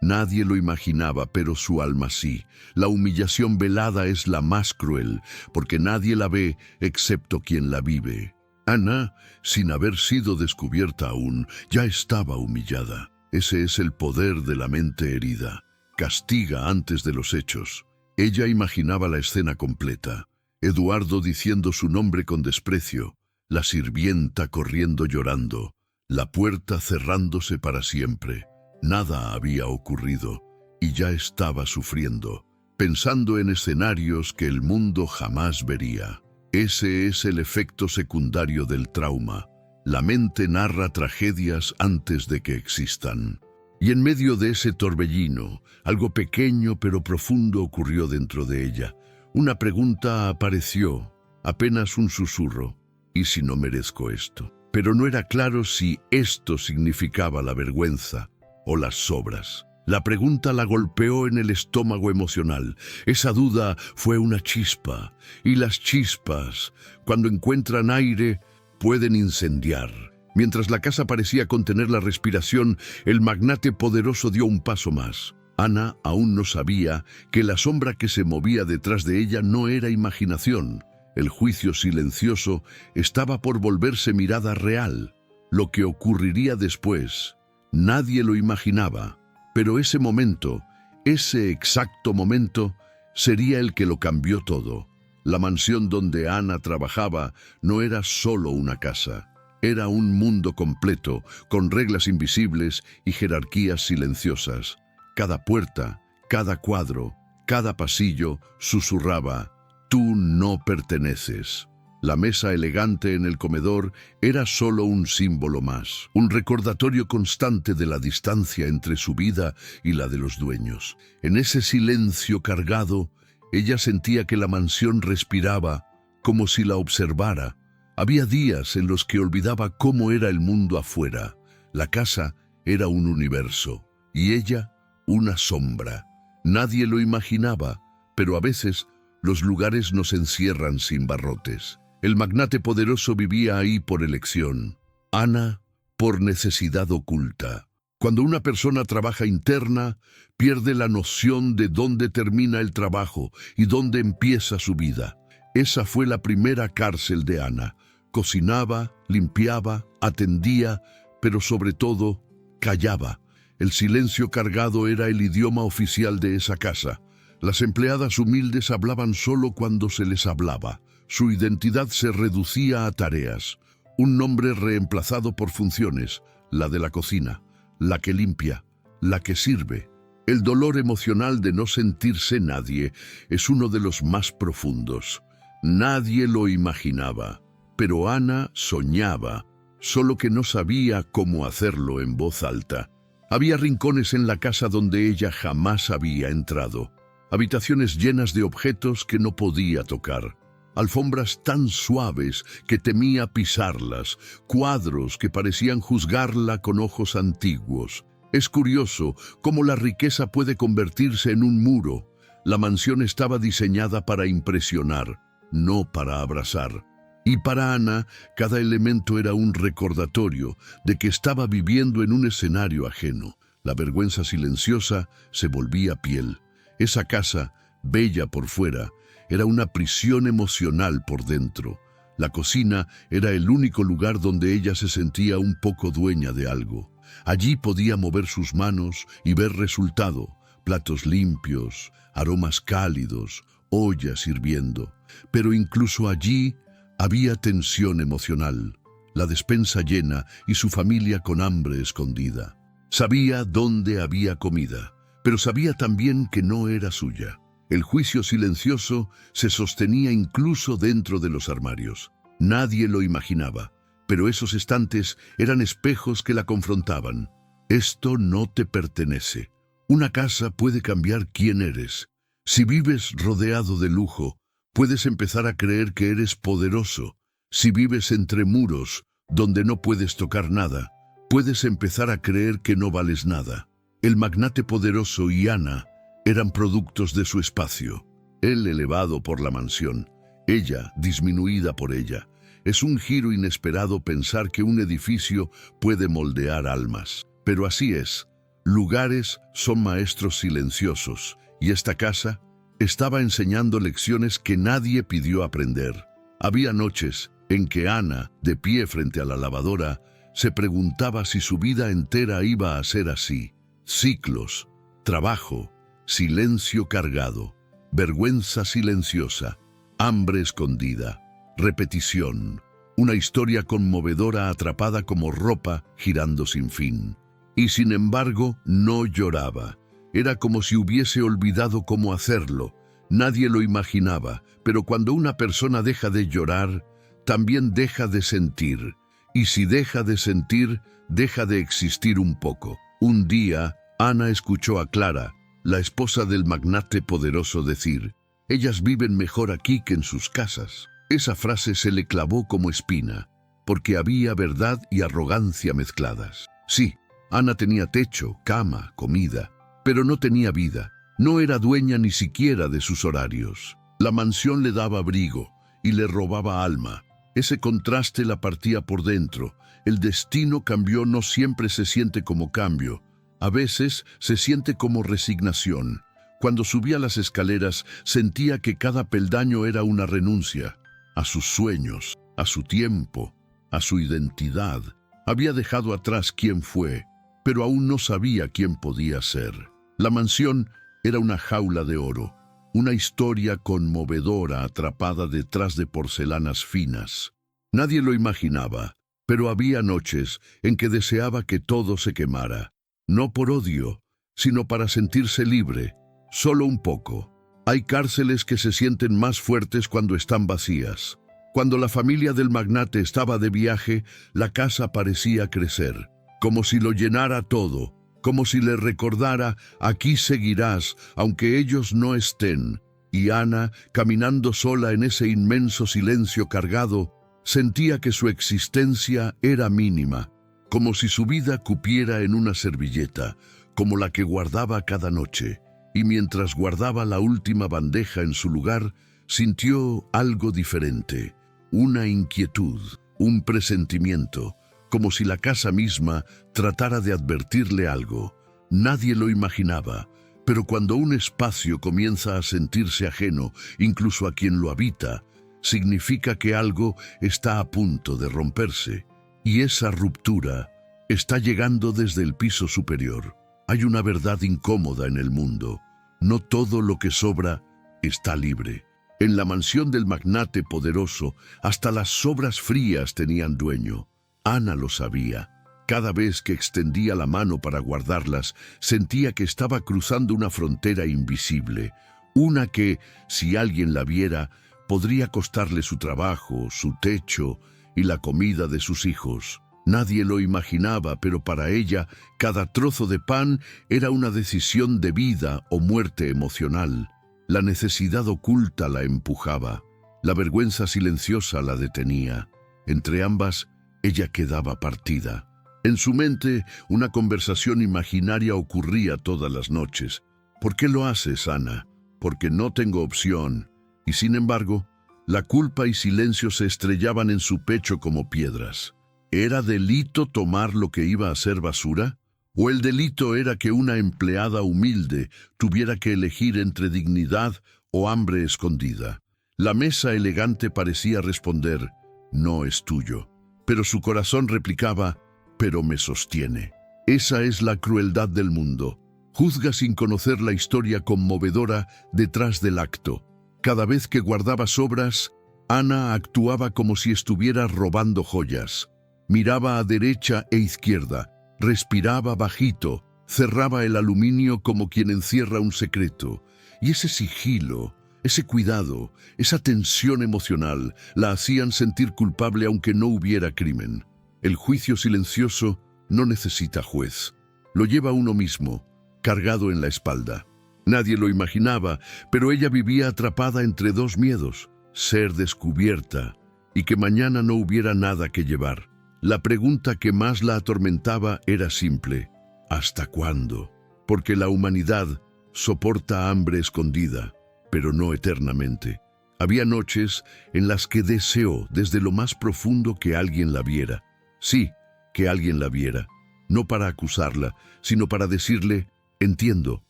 [SPEAKER 1] Nadie lo imaginaba, pero su alma sí. La humillación velada es la más cruel, porque nadie la ve excepto quien la vive. Ana, sin haber sido descubierta aún, ya estaba humillada. Ese es el poder de la mente herida. Castiga antes de los hechos. Ella imaginaba la escena completa. Eduardo diciendo su nombre con desprecio, la sirvienta corriendo llorando, la puerta cerrándose para siempre. Nada había ocurrido y ya estaba sufriendo, pensando en escenarios que el mundo jamás vería. Ese es el efecto secundario del trauma. La mente narra tragedias antes de que existan. Y en medio de ese torbellino, algo pequeño pero profundo ocurrió dentro de ella. Una pregunta apareció, apenas un susurro. ¿Y si no merezco esto? Pero no era claro si esto significaba la vergüenza o las sobras. La pregunta la golpeó en el estómago emocional. Esa duda fue una chispa, y las chispas, cuando encuentran aire, pueden incendiar. Mientras la casa parecía contener la respiración, el magnate poderoso dio un paso más. Ana aún no sabía que la sombra que se movía detrás de ella no era imaginación. El juicio silencioso estaba por volverse mirada real. Lo que ocurriría después, nadie lo imaginaba, pero ese momento, ese exacto momento, sería el que lo cambió todo. La mansión donde Ana trabajaba no era solo una casa. Era un mundo completo, con reglas invisibles y jerarquías silenciosas. Cada puerta, cada cuadro, cada pasillo susurraba: «Tú no perteneces». La mesa elegante en el comedor era solo un símbolo más, un recordatorio constante de la distancia entre su vida y la de los dueños. En ese silencio cargado, ella sentía que la mansión respiraba, como si la observara. Había días en los que olvidaba cómo era el mundo afuera. La casa era un universo, y ella una sombra. Nadie lo imaginaba, pero a veces los lugares nos encierran sin barrotes. El magnate poderoso vivía ahí por elección. Ana, por necesidad oculta. Cuando una persona trabaja interna, pierde la noción de dónde termina el trabajo y dónde empieza su vida. Esa fue la primera cárcel de Ana. Cocinaba, limpiaba, atendía, pero sobre todo, callaba. El silencio cargado era el idioma oficial de esa casa. Las empleadas humildes hablaban solo cuando se les hablaba. Su identidad se reducía a tareas. Un nombre reemplazado por funciones: la de la cocina, la que limpia, la que sirve. El dolor emocional de no sentirse nadie es uno de los más profundos. Nadie lo imaginaba, pero Ana soñaba, solo que no sabía cómo hacerlo en voz alta. Había rincones en la casa donde ella jamás había entrado, habitaciones llenas de objetos que no podía tocar, alfombras tan suaves que temía pisarlas, cuadros que parecían juzgarla con ojos antiguos. Es curioso cómo la riqueza puede convertirse en un muro. La mansión estaba diseñada para impresionar, no para abrazar. Y para Ana, cada elemento era un recordatorio de que estaba viviendo en un escenario ajeno. La vergüenza silenciosa se volvía piel. Esa casa, bella por fuera, era una prisión emocional por dentro. La cocina era el único lugar donde ella se sentía un poco dueña de algo. Allí podía mover sus manos y ver resultado: platos limpios, aromas cálidos, ollas hirviendo. Pero incluso allí había tensión emocional, la despensa llena y su familia con hambre escondida. Sabía dónde había comida, pero sabía también que no era suya. El juicio silencioso se sostenía incluso dentro de los armarios. Nadie lo imaginaba, pero esos estantes eran espejos que la confrontaban. Esto no te pertenece. Una casa puede cambiar quién eres. Si vives rodeado de lujo, puedes empezar a creer que eres poderoso. Si vives entre muros, donde no puedes tocar nada, puedes empezar a creer que no vales nada. El magnate poderoso y Ana eran productos de su espacio. Él elevado por la mansión, ella disminuida por ella. Es un giro inesperado pensar que un edificio puede moldear almas. Pero así es. Lugares son maestros silenciosos, y esta casa estaba enseñando lecciones que nadie pidió aprender. Había noches en que Ana, de pie frente a la lavadora, se preguntaba si su vida entera iba a ser así. Ciclos, trabajo, silencio cargado, vergüenza silenciosa, hambre escondida, repetición, una historia conmovedora atrapada como ropa girando sin fin. Y sin embargo, no lloraba. Era como si hubiese olvidado cómo hacerlo. Nadie lo imaginaba, pero cuando una persona deja de llorar, también deja de sentir. Y si deja de sentir, deja de existir un poco. Un día, Ana escuchó a Clara, la esposa del magnate poderoso, decir: «Ellas viven mejor aquí que en sus casas». Esa frase se le clavó como espina, porque había verdad y arrogancia mezcladas. Sí, Ana tenía techo, cama, comida, pero no tenía vida. No era dueña ni siquiera de sus horarios. La mansión le daba abrigo y le robaba alma. Ese contraste la partía por dentro. El destino cambió no siempre se siente como cambio. A veces se siente como resignación. Cuando subía las escaleras, sentía que cada peldaño era una renuncia a sus sueños, a su tiempo, a su identidad. Había dejado atrás quién fue, pero aún no sabía quién podía ser. La mansión era una jaula de oro, una historia conmovedora atrapada detrás de porcelanas finas. Nadie lo imaginaba, pero había noches en que deseaba que todo se quemara, no por odio, sino para sentirse libre. Solo un poco. Hay cárceles que se sienten más fuertes cuando están vacías. Cuando la familia del magnate estaba de viaje, la casa parecía crecer, como si lo llenara todo, como si le recordara: aquí seguirás, aunque ellos no estén. Y Ana, caminando sola en ese inmenso silencio cargado, sentía que su existencia era mínima, como si su vida cupiera en una servilleta, como la que guardaba cada noche. Y mientras guardaba la última bandeja en su lugar, sintió algo diferente, una inquietud, un presentimiento, como si la casa misma tratara de advertirle algo. Nadie lo imaginaba, pero cuando un espacio comienza a sentirse ajeno, incluso a quien lo habita, significa que algo está a punto de romperse. Y esa ruptura está llegando desde el piso superior. Hay una verdad incómoda en el mundo. No todo lo que sobra está libre. En la mansión del magnate poderoso, hasta las sobras frías tenían dueño. Ana lo sabía. Cada vez que extendía la mano para guardarlas, sentía que estaba cruzando una frontera invisible, una que, si alguien la viera, podría costarle su trabajo, su techo y la comida de sus hijos. Nadie lo imaginaba, pero para ella, cada trozo de pan era una decisión de vida o muerte emocional. La necesidad oculta la empujaba, la vergüenza silenciosa la detenía. Entre ambas, ella quedaba partida. En su mente, una conversación imaginaria ocurría todas las noches. ¿Por qué lo haces, Ana? Porque no tengo opción. Y sin embargo, la culpa y silencio se estrellaban en su pecho como piedras. ¿Era delito tomar lo que iba a ser basura? ¿O el delito era que una empleada humilde tuviera que elegir entre dignidad o hambre escondida? La mesa elegante parecía responder: no es tuyo. Pero su corazón replicaba: pero me sostiene. Esa es la crueldad del mundo. Juzga sin conocer la historia conmovedora detrás del acto. Cada vez que guardaba sobras, Ana actuaba como si estuviera robando joyas. Miraba a derecha e izquierda, respiraba bajito, cerraba el aluminio como quien encierra un secreto. Y ese sigilo, ese cuidado, esa tensión emocional, la hacían sentir culpable aunque no hubiera crimen. El juicio silencioso no necesita juez. Lo lleva uno mismo, cargado en la espalda. Nadie lo imaginaba, pero ella vivía atrapada entre dos miedos: ser descubierta y que mañana no hubiera nada que llevar. La pregunta que más la atormentaba era simple: ¿hasta cuándo? Porque la humanidad soporta hambre escondida, pero no eternamente. Había noches en las que deseó desde lo más profundo que alguien la viera. Sí, que alguien la viera. No para acusarla, sino para decirle: entiendo,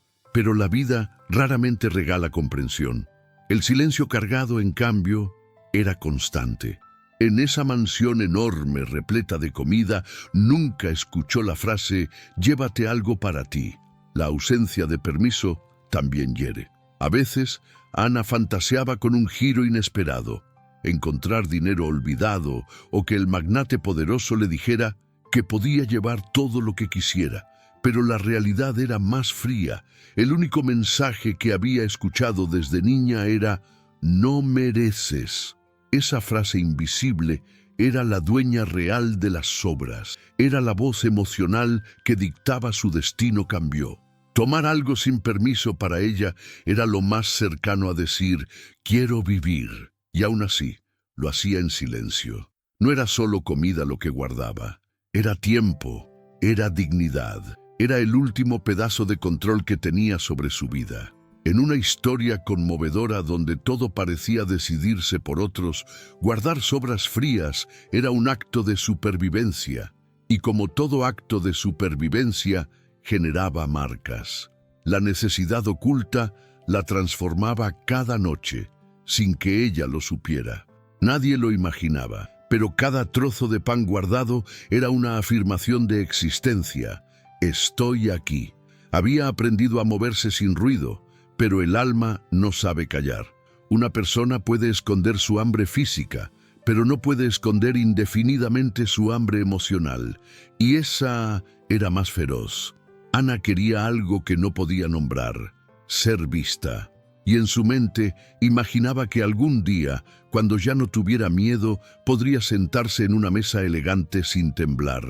[SPEAKER 1] pero la vida raramente regala comprensión. El silencio cargado, en cambio, era constante. En esa mansión enorme, repleta de comida, nunca escuchó la frase: llévate algo para ti. La ausencia de permiso también hiere. A veces, Ana fantaseaba con un giro inesperado: encontrar dinero olvidado, o que el magnate poderoso le dijera que podía llevar todo lo que quisiera. Pero la realidad era más fría. El único mensaje que había escuchado desde niña era: no mereces. Esa frase invisible era la dueña real de las sobras. Era la voz emocional que dictaba su destino. Cambió. Tomar algo sin permiso para ella era lo más cercano a decir: quiero vivir. Y aún así, lo hacía en silencio. No era solo comida lo que guardaba, era tiempo, era dignidad, era el último pedazo de control que tenía sobre su vida. En una historia conmovedora donde todo parecía decidirse por otros, guardar sobras frías era un acto de supervivencia, y como todo acto de supervivencia, generaba marcas. La necesidad oculta la transformaba cada noche, sin que ella lo supiera. Nadie lo imaginaba, pero cada trozo de pan guardado era una afirmación de existencia. Estoy aquí. Había aprendido a moverse sin ruido, pero el alma no sabe callar. Una persona puede esconder su hambre física, pero no puede esconder indefinidamente su hambre emocional, y esa era más feroz. Ana quería algo que no podía nombrar, ser vista. Y en su mente imaginaba que algún día, cuando ya no tuviera miedo, podría sentarse en una mesa elegante sin temblar.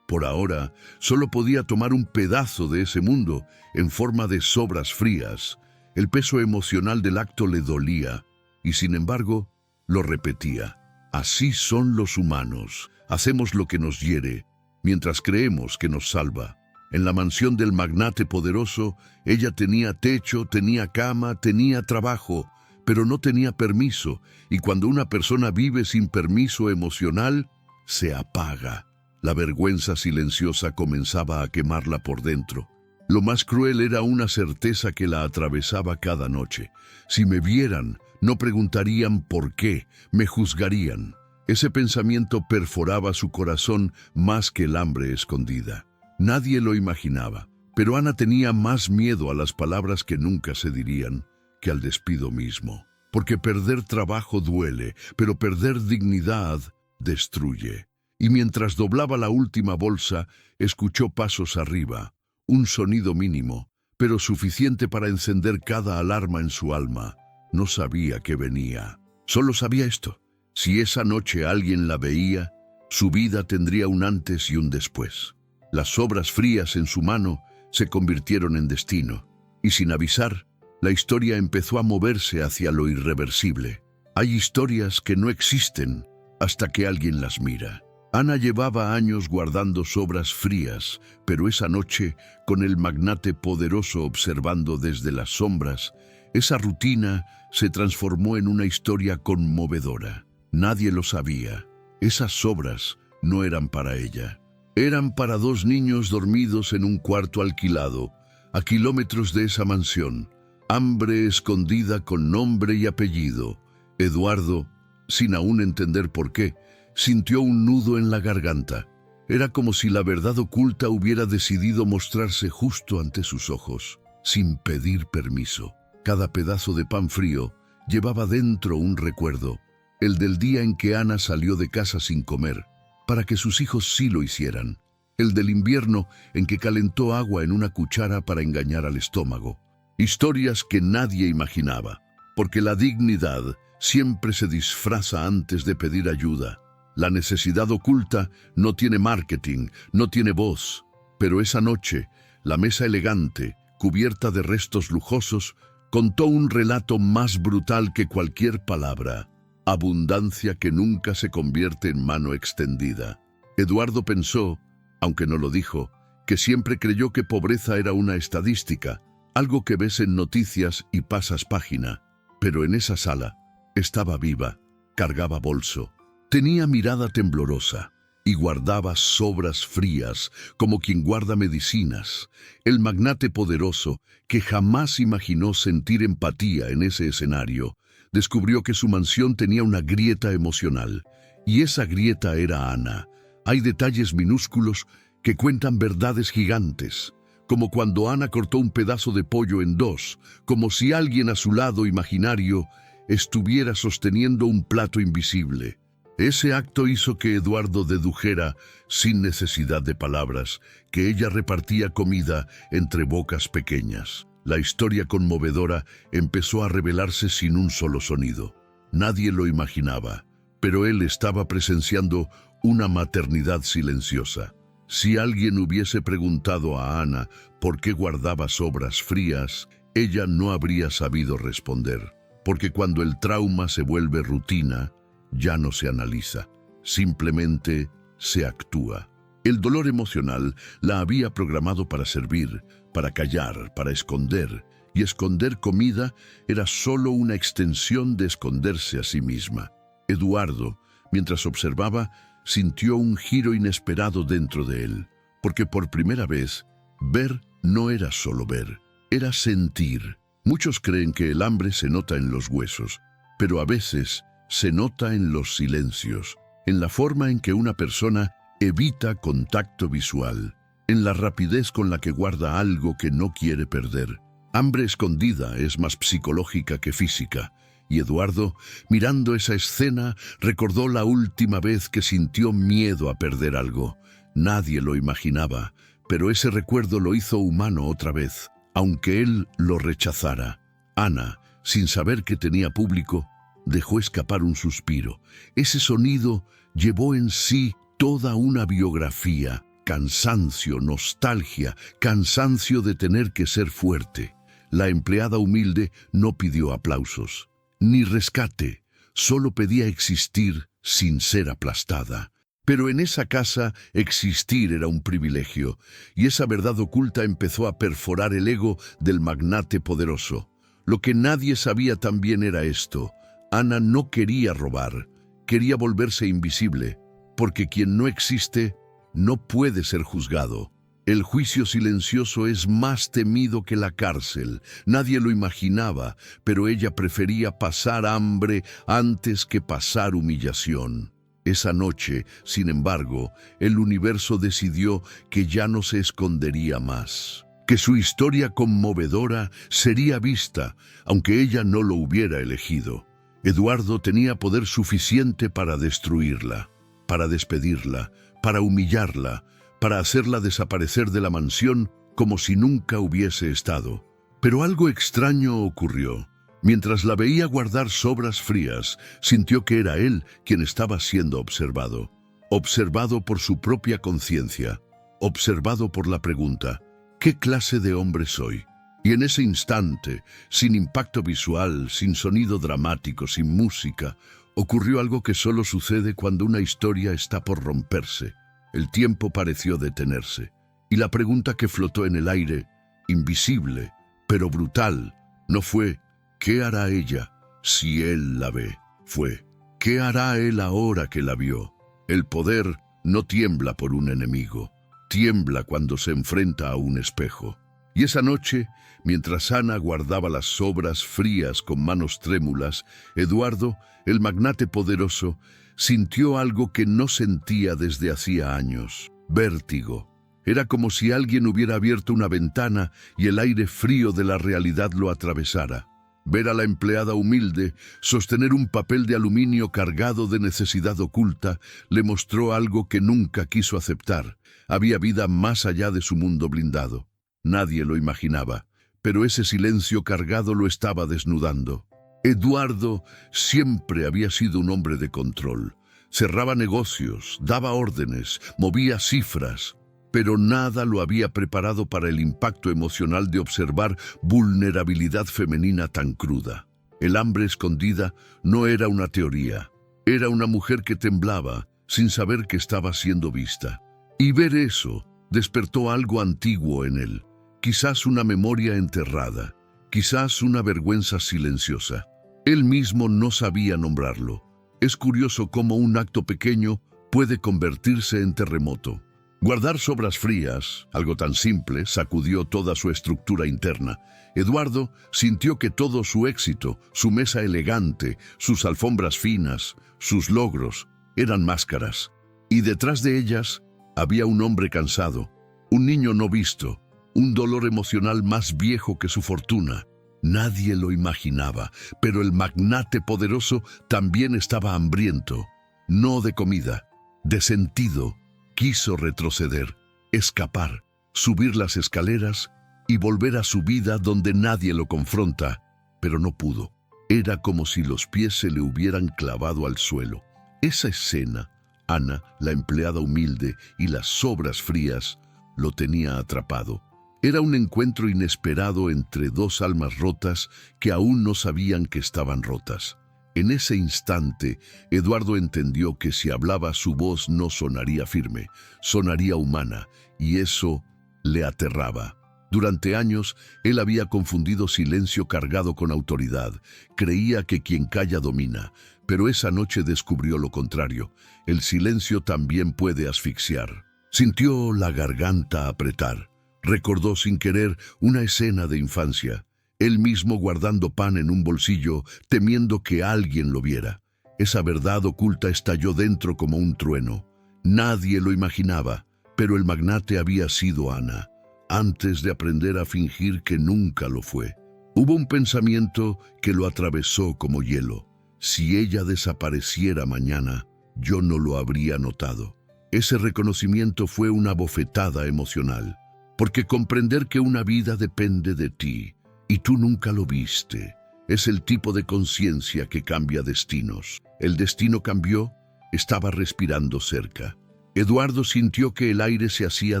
[SPEAKER 1] Por ahora, solo podía tomar un pedazo de ese mundo en forma de sobras frías. El peso emocional del acto le dolía, y sin embargo, lo repetía. Así son los humanos. Hacemos lo que nos hiere, mientras creemos que nos salva. En la mansión del magnate poderoso, ella tenía techo, tenía cama, tenía trabajo, pero no tenía permiso, y cuando una persona vive sin permiso emocional, se apaga. La vergüenza silenciosa comenzaba a quemarla por dentro. Lo más cruel era una certeza que la atravesaba cada noche. Si me vieran, no preguntarían por qué, me juzgarían. Ese pensamiento perforaba su corazón más que el hambre escondida. Nadie lo imaginaba, pero Ana tenía más miedo a las palabras que nunca se dirían que al despido mismo. Porque perder trabajo duele, pero perder dignidad destruye. Y mientras doblaba la última bolsa, escuchó pasos arriba, un sonido mínimo, pero suficiente para encender cada alarma en su alma. No sabía qué venía. Solo sabía esto: si esa noche alguien la veía, su vida tendría un antes y un después. Las sobras frías en su mano se convirtieron en destino, y sin avisar, la historia empezó a moverse hacia lo irreversible. Hay historias que no existen hasta que alguien las mira. Ana llevaba años guardando sobras frías, pero esa noche, con el magnate poderoso observando desde las sombras, esa rutina se transformó en una historia conmovedora. Nadie lo sabía. Esas sobras no eran para ella. Eran para dos niños dormidos en un cuarto alquilado, a kilómetros de esa mansión. Hambre escondida con nombre y apellido. Eduardo, sin aún entender por qué, sintió un nudo en la garganta. Era como si la verdad oculta hubiera decidido mostrarse justo ante sus ojos, sin pedir permiso. Cada pedazo de pan frío llevaba dentro un recuerdo, el del día en que Ana salió de casa sin comer, para que sus hijos sí lo hicieran. El del invierno en que calentó agua en una cuchara para engañar al estómago. Historias que nadie imaginaba, porque la dignidad siempre se disfraza antes de pedir ayuda. La necesidad oculta no tiene marketing, no tiene voz. Pero esa noche, la mesa elegante, cubierta de restos lujosos, contó un relato más brutal que cualquier palabra. Abundancia que nunca se convierte en mano extendida. Eduardo pensó, aunque no lo dijo, que siempre creyó que pobreza era una estadística, algo que ves en noticias y pasas página. Pero en esa sala estaba viva, cargaba bolso, tenía mirada temblorosa y guardaba sobras frías como quien guarda medicinas. El magnate poderoso, que jamás imaginó sentir empatía en ese escenario, descubrió que su mansión tenía una grieta emocional, y esa grieta era Ana. Hay detalles minúsculos que cuentan verdades gigantes, como cuando Ana cortó un pedazo de pollo en dos, como si alguien a su lado imaginario estuviera sosteniendo un plato invisible. Ese acto hizo que Eduardo dedujera, sin necesidad de palabras, que ella repartía comida entre bocas pequeñas. La historia conmovedora empezó a revelarse sin un solo sonido. Nadie lo imaginaba, pero él estaba presenciando una maternidad silenciosa. Si alguien hubiese preguntado a Ana por qué guardaba sobras frías, ella no habría sabido responder. Porque cuando el trauma se vuelve rutina, ya no se analiza, simplemente se actúa. El dolor emocional la había programado para servir, para callar, para esconder, y esconder comida era solo una extensión de esconderse a sí misma. Eduardo, mientras observaba, sintió un giro inesperado dentro de él, porque por primera vez, ver no era solo ver, era sentir. Muchos creen que el hambre se nota en los huesos, pero a veces se nota en los silencios, en la forma en que una persona evita contacto visual, en la rapidez con la que guarda algo que no quiere perder. Hambre escondida es más psicológica que física, y Eduardo, mirando esa escena, recordó la última vez que sintió miedo a perder algo. Nadie lo imaginaba, pero ese recuerdo lo hizo humano otra vez, aunque él lo rechazara. Ana, sin saber que tenía público, dejó escapar un suspiro. Ese sonido llevó en sí toda una biografía, cansancio, nostalgia, cansancio de tener que ser fuerte. La empleada humilde no pidió aplausos, ni rescate, solo pedía existir sin ser aplastada. Pero en esa casa existir era un privilegio, y esa verdad oculta empezó a perforar el ego del magnate poderoso. Lo que nadie sabía también era esto: Ana no quería robar, quería volverse invisible, porque quien no existe no puede ser juzgado. El juicio silencioso es más temido que la cárcel. Nadie lo imaginaba, pero ella prefería pasar hambre antes que pasar humillación. Esa noche, sin embargo, el universo decidió que ya no se escondería más, que su historia conmovedora sería vista, aunque ella no lo hubiera elegido. Eduardo tenía poder suficiente para destruirla, para despedirla, para humillarla, para hacerla desaparecer de la mansión como si nunca hubiese estado. Pero algo extraño ocurrió. Mientras la veía guardar sobras frías, sintió que era él quien estaba siendo observado. Observado por su propia conciencia, observado por la pregunta: ¿qué clase de hombre soy? Y en ese instante, sin impacto visual, sin sonido dramático, sin música, ocurrió algo que solo sucede cuando una historia está por romperse. El tiempo pareció detenerse, y la pregunta que flotó en el aire, invisible, pero brutal, no fue ¿qué hará ella si él la ve? Fue ¿qué hará él ahora que la vio? El poder no tiembla por un enemigo, tiembla cuando se enfrenta a un espejo. Y esa noche, mientras Ana guardaba las sobras frías con manos trémulas, Eduardo, el magnate poderoso, sintió algo que no sentía desde hacía años: vértigo. Era como si alguien hubiera abierto una ventana y el aire frío de la realidad lo atravesara. Ver a la empleada humilde sostener un papel de aluminio cargado de necesidad oculta le mostró algo que nunca quiso aceptar. Había vida más allá de su mundo blindado. Nadie lo imaginaba, pero ese silencio cargado lo estaba desnudando. Eduardo siempre había sido un hombre de control. Cerraba negocios, daba órdenes, movía cifras, pero nada lo había preparado para el impacto emocional de observar vulnerabilidad femenina tan cruda. El hambre escondida no era una teoría, era una mujer que temblaba sin saber que estaba siendo vista. Y ver eso despertó algo antiguo en él, quizás una memoria enterrada, quizás una vergüenza silenciosa. Él mismo no sabía nombrarlo. Es curioso cómo un acto pequeño puede convertirse en terremoto. Guardar sobras frías, algo tan simple, sacudió toda su estructura interna. Eduardo sintió que todo su éxito, su mesa elegante, sus alfombras finas, sus logros, eran máscaras. Y detrás de ellas había un hombre cansado, un niño no visto, un dolor emocional más viejo que su fortuna. Nadie lo imaginaba, pero el magnate poderoso también estaba hambriento, no de comida, de sentido. Quiso retroceder, escapar, subir las escaleras y volver a su vida donde nadie lo confronta, pero no pudo. Era como si los pies se le hubieran clavado al suelo. Esa escena, Ana, la empleada humilde y las sobras frías, lo tenía atrapado. Era un encuentro inesperado entre dos almas rotas que aún no sabían que estaban rotas. En ese instante, Eduardo entendió que si hablaba su voz no sonaría firme, sonaría humana, y eso le aterraba. Durante años, él había confundido silencio cargado con autoridad. Creía que quien calla domina, pero esa noche descubrió lo contrario. El silencio también puede asfixiar. Sintió la garganta apretar. Recordó sin querer una escena de infancia. Él mismo guardando pan en un bolsillo, temiendo que alguien lo viera. Esa verdad oculta estalló dentro como un trueno. Nadie lo imaginaba, pero el magnate había sido Ana, antes de aprender a fingir que nunca lo fue. Hubo un pensamiento que lo atravesó como hielo. Si ella desapareciera mañana, yo no lo habría notado. Ese reconocimiento fue una bofetada emocional, porque comprender que una vida depende de ti, y tú nunca lo viste, es el tipo de conciencia que cambia destinos. El destino cambió, estaba respirando cerca. Eduardo sintió que el aire se hacía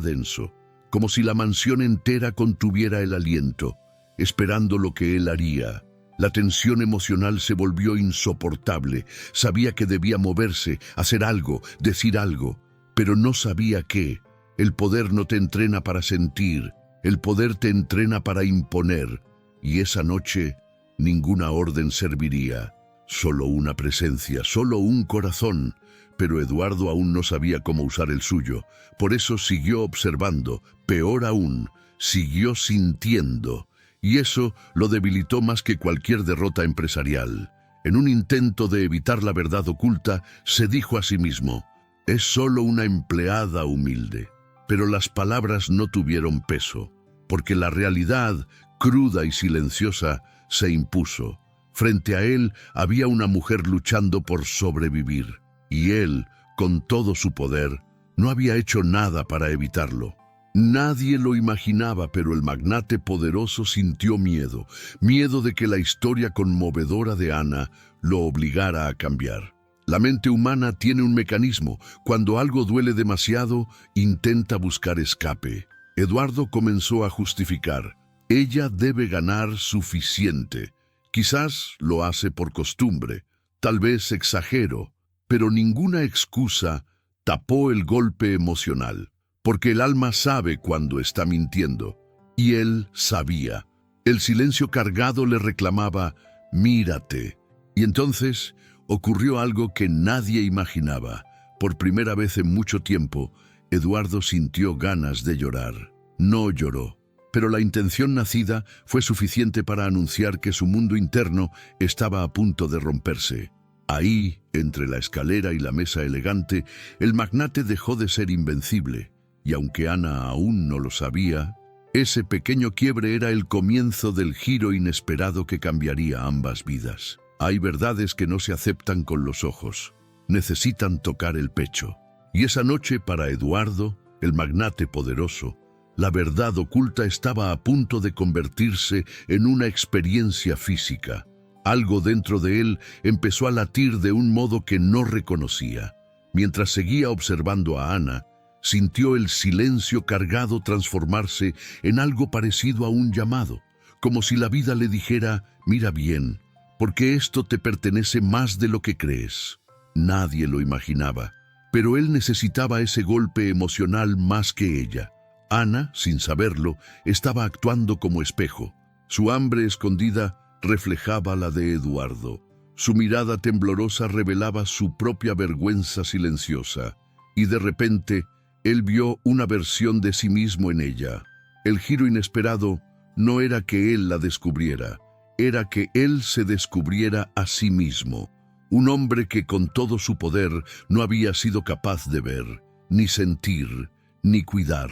[SPEAKER 1] denso, como si la mansión entera contuviera el aliento, esperando lo que él haría. La tensión emocional se volvió insoportable. Sabía que debía moverse, hacer algo, decir algo, pero no sabía qué. El poder no te entrena para sentir, el poder te entrena para imponer, y esa noche ninguna orden serviría. Solo una presencia, solo un corazón, pero Eduardo aún no sabía cómo usar el suyo. Por eso siguió observando, peor aún, siguió sintiendo, y eso lo debilitó más que cualquier derrota empresarial. En un intento de evitar la verdad oculta, se dijo a sí mismo, es solo una empleada humilde. Pero las palabras no tuvieron peso, porque la realidad, cruda y silenciosa, se impuso. Frente a él había una mujer luchando por sobrevivir, y él, con todo su poder, no había hecho nada para evitarlo. Nadie lo imaginaba, pero el magnate poderoso sintió miedo, miedo de que la historia conmovedora de Ana lo obligara a cambiar. La mente humana tiene un mecanismo. Cuando algo duele demasiado, intenta buscar escape. Eduardo comenzó a justificar. Ella debe ganar suficiente. Quizás lo hace por costumbre, tal vez exagero, pero ninguna excusa tapó el golpe emocional, porque el alma sabe cuando está mintiendo, y él sabía. El silencio cargado le reclamaba, mírate. Y entonces ocurrió algo que nadie imaginaba. Por primera vez en mucho tiempo, Eduardo sintió ganas de llorar. No lloró, pero la intención nacida fue suficiente para anunciar que su mundo interno estaba a punto de romperse. Ahí, entre la escalera y la mesa elegante, el magnate dejó de ser invencible, y aunque Ana aún no lo sabía, ese pequeño quiebre era el comienzo del giro inesperado que cambiaría ambas vidas. Hay verdades que no se aceptan con los ojos, necesitan tocar el pecho. Y esa noche para Eduardo, el magnate poderoso, la verdad oculta estaba a punto de convertirse en una experiencia física. Algo dentro de él empezó a latir de un modo que no reconocía. Mientras seguía observando a Ana, sintió el silencio cargado transformarse en algo parecido a un llamado, como si la vida le dijera, mira bien, porque esto te pertenece más de lo que crees. Nadie lo imaginaba, pero él necesitaba ese golpe emocional más que ella. Ana, sin saberlo, estaba actuando como espejo. Su hambre escondida reflejaba la de Eduardo. Su mirada temblorosa revelaba su propia vergüenza silenciosa. Y de repente, él vio una versión de sí mismo en ella. El giro inesperado no era que él la descubriera, era que él se descubriera a sí mismo. Un hombre que con todo su poder no había sido capaz de ver, ni sentir, ni cuidar.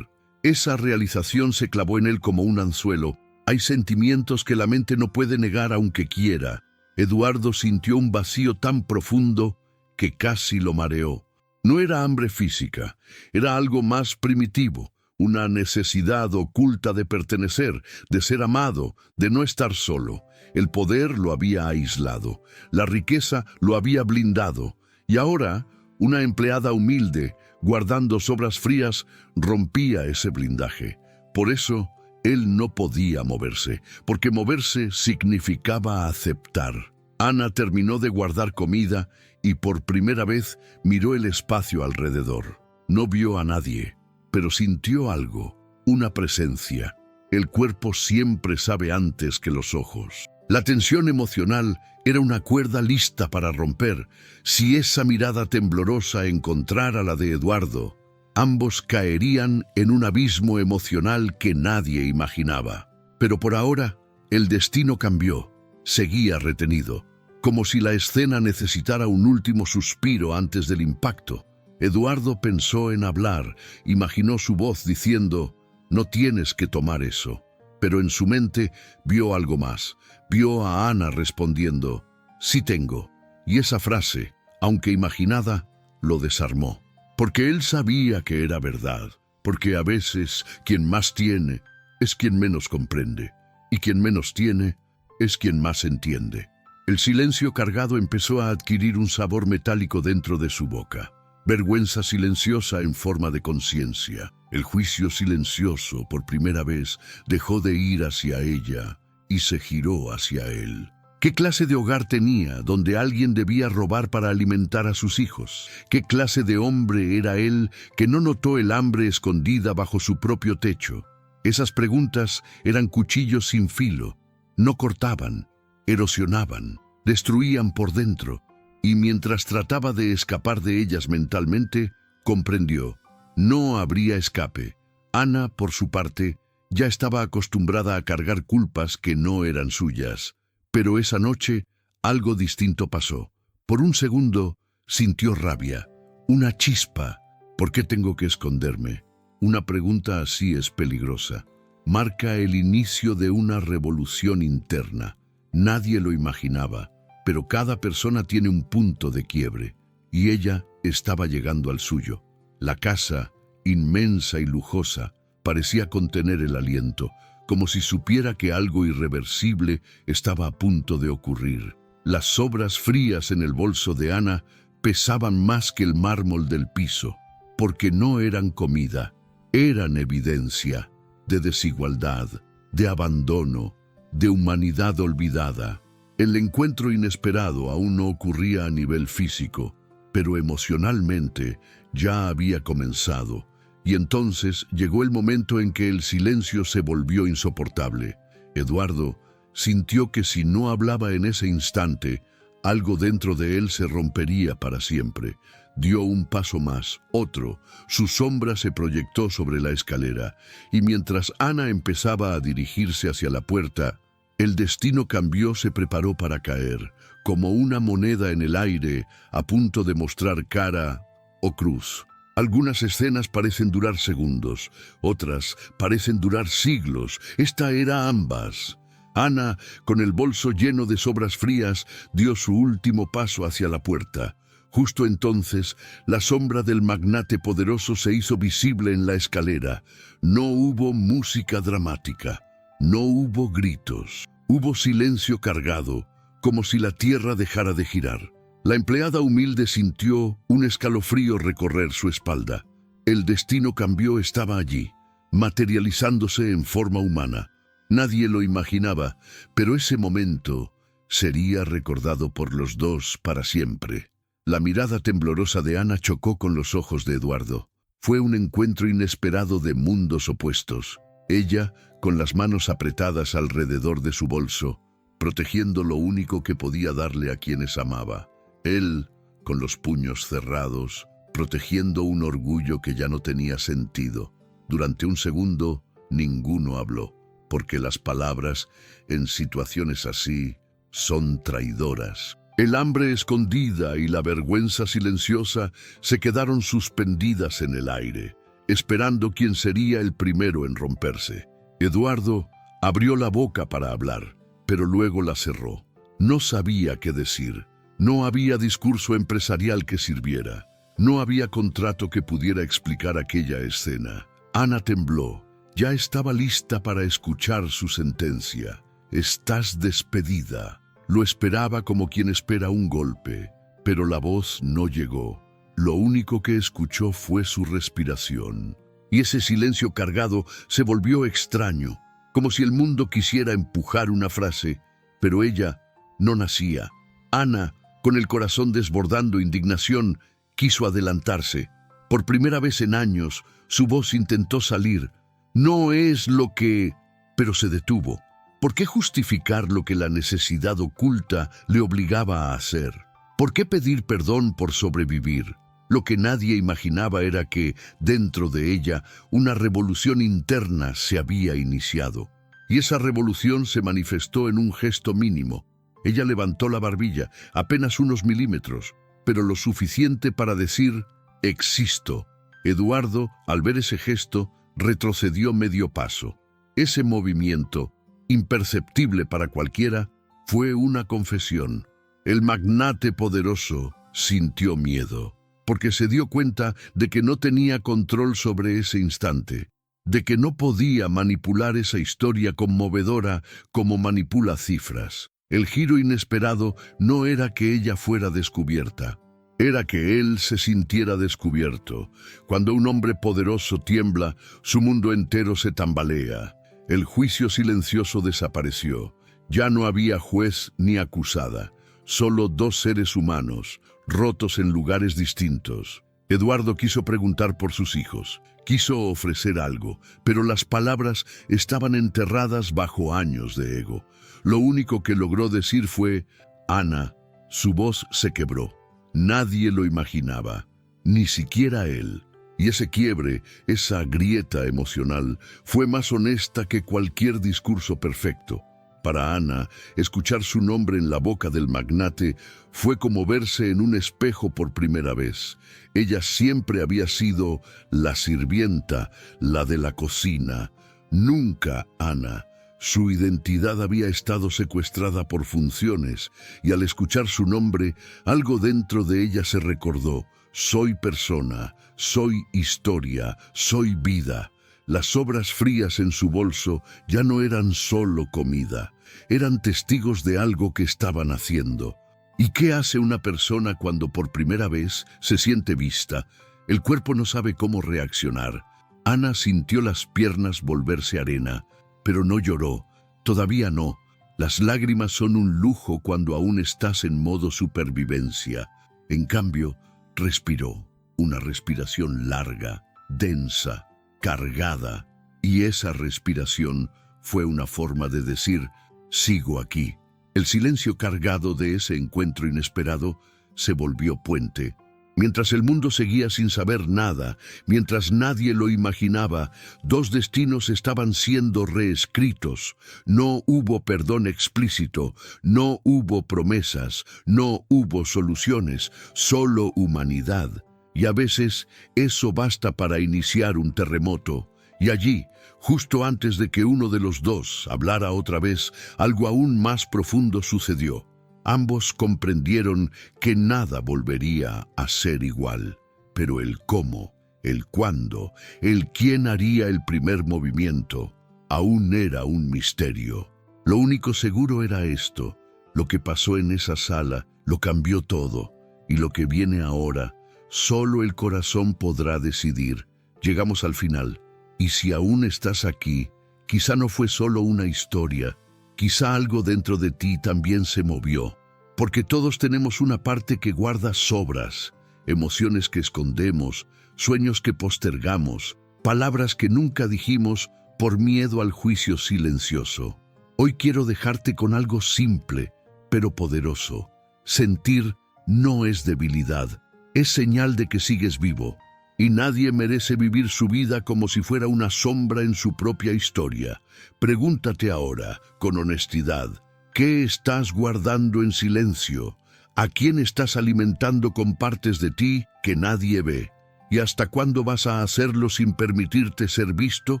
[SPEAKER 1] Esa realización se clavó en él como un anzuelo. Hay sentimientos que la mente no puede negar aunque quiera. Eduardo sintió un vacío tan profundo que casi lo mareó. No era hambre física, era algo más primitivo, una necesidad oculta de pertenecer, de ser amado, de no estar solo. El poder lo había aislado, la riqueza lo había blindado, y ahora una empleada humilde, guardando sobras frías, rompía ese blindaje. Por eso, él no podía moverse, porque moverse significaba aceptar. Ana terminó de guardar comida y por primera vez miró el espacio alrededor. No vio a nadie, pero sintió algo, una presencia. El cuerpo siempre sabe antes que los ojos. La tensión emocional era una cuerda lista para romper. Si esa mirada temblorosa encontrara la de Eduardo, ambos caerían en un abismo emocional que nadie imaginaba. Pero por ahora, el destino cambió. Seguía retenido, como si la escena necesitara un último suspiro antes del impacto. Eduardo pensó en hablar, imaginó su voz diciendo: «No tienes que tomar eso». Pero en su mente vio algo más. Vio a Ana respondiendo: «Sí tengo». Y esa frase, aunque imaginada, lo desarmó. Porque él sabía que era verdad. Porque a veces quien más tiene es quien menos comprende. Y quien menos tiene es quien más entiende. El silencio cargado empezó a adquirir un sabor metálico dentro de su boca. Vergüenza silenciosa en forma de conciencia. El juicio silencioso, por primera vez, dejó de ir hacia ella y se giró hacia él. ¿Qué clase de hogar tenía donde alguien debía robar para alimentar a sus hijos? ¿Qué clase de hombre era él que no notó el hambre escondida bajo su propio techo? Esas preguntas eran cuchillos sin filo. No cortaban, erosionaban, destruían por dentro. Y mientras trataba de escapar de ellas mentalmente, comprendió: no habría escape. Ana, por su parte, ya estaba acostumbrada a cargar culpas que no eran suyas. Pero esa noche, algo distinto pasó. Por un segundo, sintió rabia, una chispa. ¿Por qué tengo que esconderme? Una pregunta así es peligrosa. Marca el inicio de una revolución interna. Nadie lo imaginaba, pero cada persona tiene un punto de quiebre, y ella estaba llegando al suyo. La casa, inmensa y lujosa, parecía contener el aliento, como si supiera que algo irreversible estaba a punto de ocurrir. Las sobras frías en el bolso de Ana pesaban más que el mármol del piso, porque no eran comida, eran evidencia de desigualdad, de abandono, de humanidad olvidada. El encuentro inesperado aún no ocurría a nivel físico, pero emocionalmente ya había comenzado. Y entonces llegó el momento en que el silencio se volvió insoportable. Eduardo sintió que si no hablaba en ese instante, algo dentro de él se rompería para siempre. Dio un paso más, otro. Su sombra se proyectó sobre la escalera, y mientras Ana empezaba a dirigirse hacia la puerta, el destino cambió, se preparó para caer, como una moneda en el aire, a punto de mostrar cara o cruz. Algunas escenas parecen durar segundos, otras parecen durar siglos. Esta era ambas. Ana, con el bolso lleno de sobras frías, dio su último paso hacia la puerta. Justo entonces, la sombra del magnate poderoso se hizo visible en la escalera. No hubo música dramática, no hubo gritos. Hubo silencio cargado, como si la tierra dejara de girar. La empleada humilde sintió un escalofrío recorrer su espalda. El destino cambió, estaba allí, materializándose en forma humana. Nadie lo imaginaba, pero ese momento sería recordado por los dos para siempre. La mirada temblorosa de Ana chocó con los ojos de Eduardo. Fue un encuentro inesperado de mundos opuestos. Ella, con las manos apretadas alrededor de su bolso, protegiendo lo único que podía darle a quienes amaba. Él, con los puños cerrados, protegiendo un orgullo que ya no tenía sentido. Durante un segundo, ninguno habló, porque las palabras, en situaciones así, son traidoras. El hambre escondida y la vergüenza silenciosa se quedaron suspendidas en el aire, esperando quién sería el primero en romperse. Eduardo abrió la boca para hablar, pero luego la cerró. No sabía qué decir. No había discurso empresarial que sirviera. No había contrato que pudiera explicar aquella escena. Ana tembló. Ya estaba lista para escuchar su sentencia. «Estás despedida». Lo esperaba como quien espera un golpe, pero la voz no llegó. Lo único que escuchó fue su respiración. Y ese silencio cargado se volvió extraño, como si el mundo quisiera empujar una frase, pero ella no nacía, Ana, con el corazón desbordando indignación, quiso adelantarse. Por primera vez en años, su voz intentó salir. No es lo que... Pero se detuvo. ¿Por qué justificar lo que la necesidad oculta le obligaba a hacer? ¿Por qué pedir perdón por sobrevivir? Lo que nadie imaginaba era que, dentro de ella, una revolución interna se había iniciado. Y esa revolución se manifestó en un gesto mínimo. Ella levantó la barbilla, apenas unos milímetros, pero lo suficiente para decir, existo. Eduardo, al ver ese gesto, retrocedió medio paso. Ese movimiento, imperceptible para cualquiera, fue una confesión. El magnate poderoso sintió miedo, porque se dio cuenta de que no tenía control sobre ese instante, de que no podía manipular esa historia conmovedora como manipula cifras. El giro inesperado no era que ella fuera descubierta, era que él se sintiera descubierto. Cuando un hombre poderoso tiembla, su mundo entero se tambalea. El juicio silencioso desapareció. Ya no había juez ni acusada, solo dos seres humanos, rotos en lugares distintos. Eduardo quiso preguntar por sus hijos, quiso ofrecer algo, pero las palabras estaban enterradas bajo años de ego. Lo único que logró decir fue, Ana. Su voz se quebró. Nadie lo imaginaba, ni siquiera él. Y ese quiebre, esa grieta emocional, fue más honesta que cualquier discurso perfecto. Para Ana, escuchar su nombre en la boca del magnate fue como verse en un espejo por primera vez. Ella siempre había sido la sirvienta, la de la cocina. Nunca Ana. Su identidad había estado secuestrada por funciones, y al escuchar su nombre, algo dentro de ella se recordó. Soy persona, soy historia, soy vida. Las sobras frías en su bolso ya no eran solo comida, eran testigos de algo que estaban haciendo. ¿Y qué hace una persona cuando por primera vez se siente vista? El cuerpo no sabe cómo reaccionar. Ana sintió las piernas volverse arena, pero no lloró, todavía no. Las lágrimas son un lujo cuando aún estás en modo supervivencia. En cambio, respiró, una respiración larga, densa, cargada, y esa respiración fue una forma de decir, sigo aquí. El silencio cargado de ese encuentro inesperado se volvió puente. Mientras el mundo seguía sin saber nada, mientras nadie lo imaginaba, dos destinos estaban siendo reescritos. No hubo perdón explícito, no hubo promesas, no hubo soluciones, solo humanidad. Y a veces eso basta para iniciar un terremoto. Y allí, justo antes de que uno de los dos hablara otra vez, algo aún más profundo sucedió. Ambos comprendieron que nada volvería a ser igual, pero el cómo, el cuándo, el quién haría el primer movimiento, aún era un misterio. Lo único seguro era esto: lo que pasó en esa sala lo cambió todo, y lo que viene ahora, solo el corazón podrá decidir. Llegamos al final, y si aún estás aquí, quizá no fue solo una historia, quizá algo dentro de ti también se movió, porque todos tenemos una parte que guarda sobras, emociones que escondemos, sueños que postergamos, palabras que nunca dijimos por miedo al juicio silencioso. Hoy quiero dejarte con algo simple, pero poderoso. Sentir no es debilidad, es señal de que sigues vivo. Y nadie merece vivir su vida como si fuera una sombra en su propia historia. Pregúntate ahora, con honestidad, ¿qué estás guardando en silencio? ¿A quién estás alimentando con partes de ti que nadie ve? ¿Y hasta cuándo vas a hacerlo sin permitirte ser visto?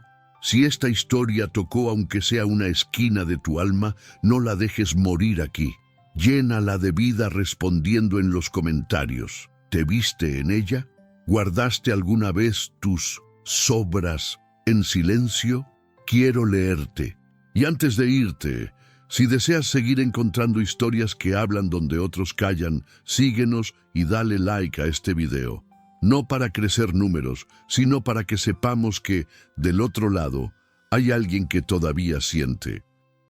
[SPEAKER 1] Si esta historia tocó aunque sea una esquina de tu alma, no la dejes morir aquí. Llénala de vida respondiendo en los comentarios. ¿Te viste en ella? ¿Guardaste alguna vez tus sobras en silencio? Quiero leerte. Y antes de irte, si deseas seguir encontrando historias que hablan donde otros callan, síguenos y dale like a este video. No para crecer números, sino para que sepamos que, del otro lado, hay alguien que todavía siente.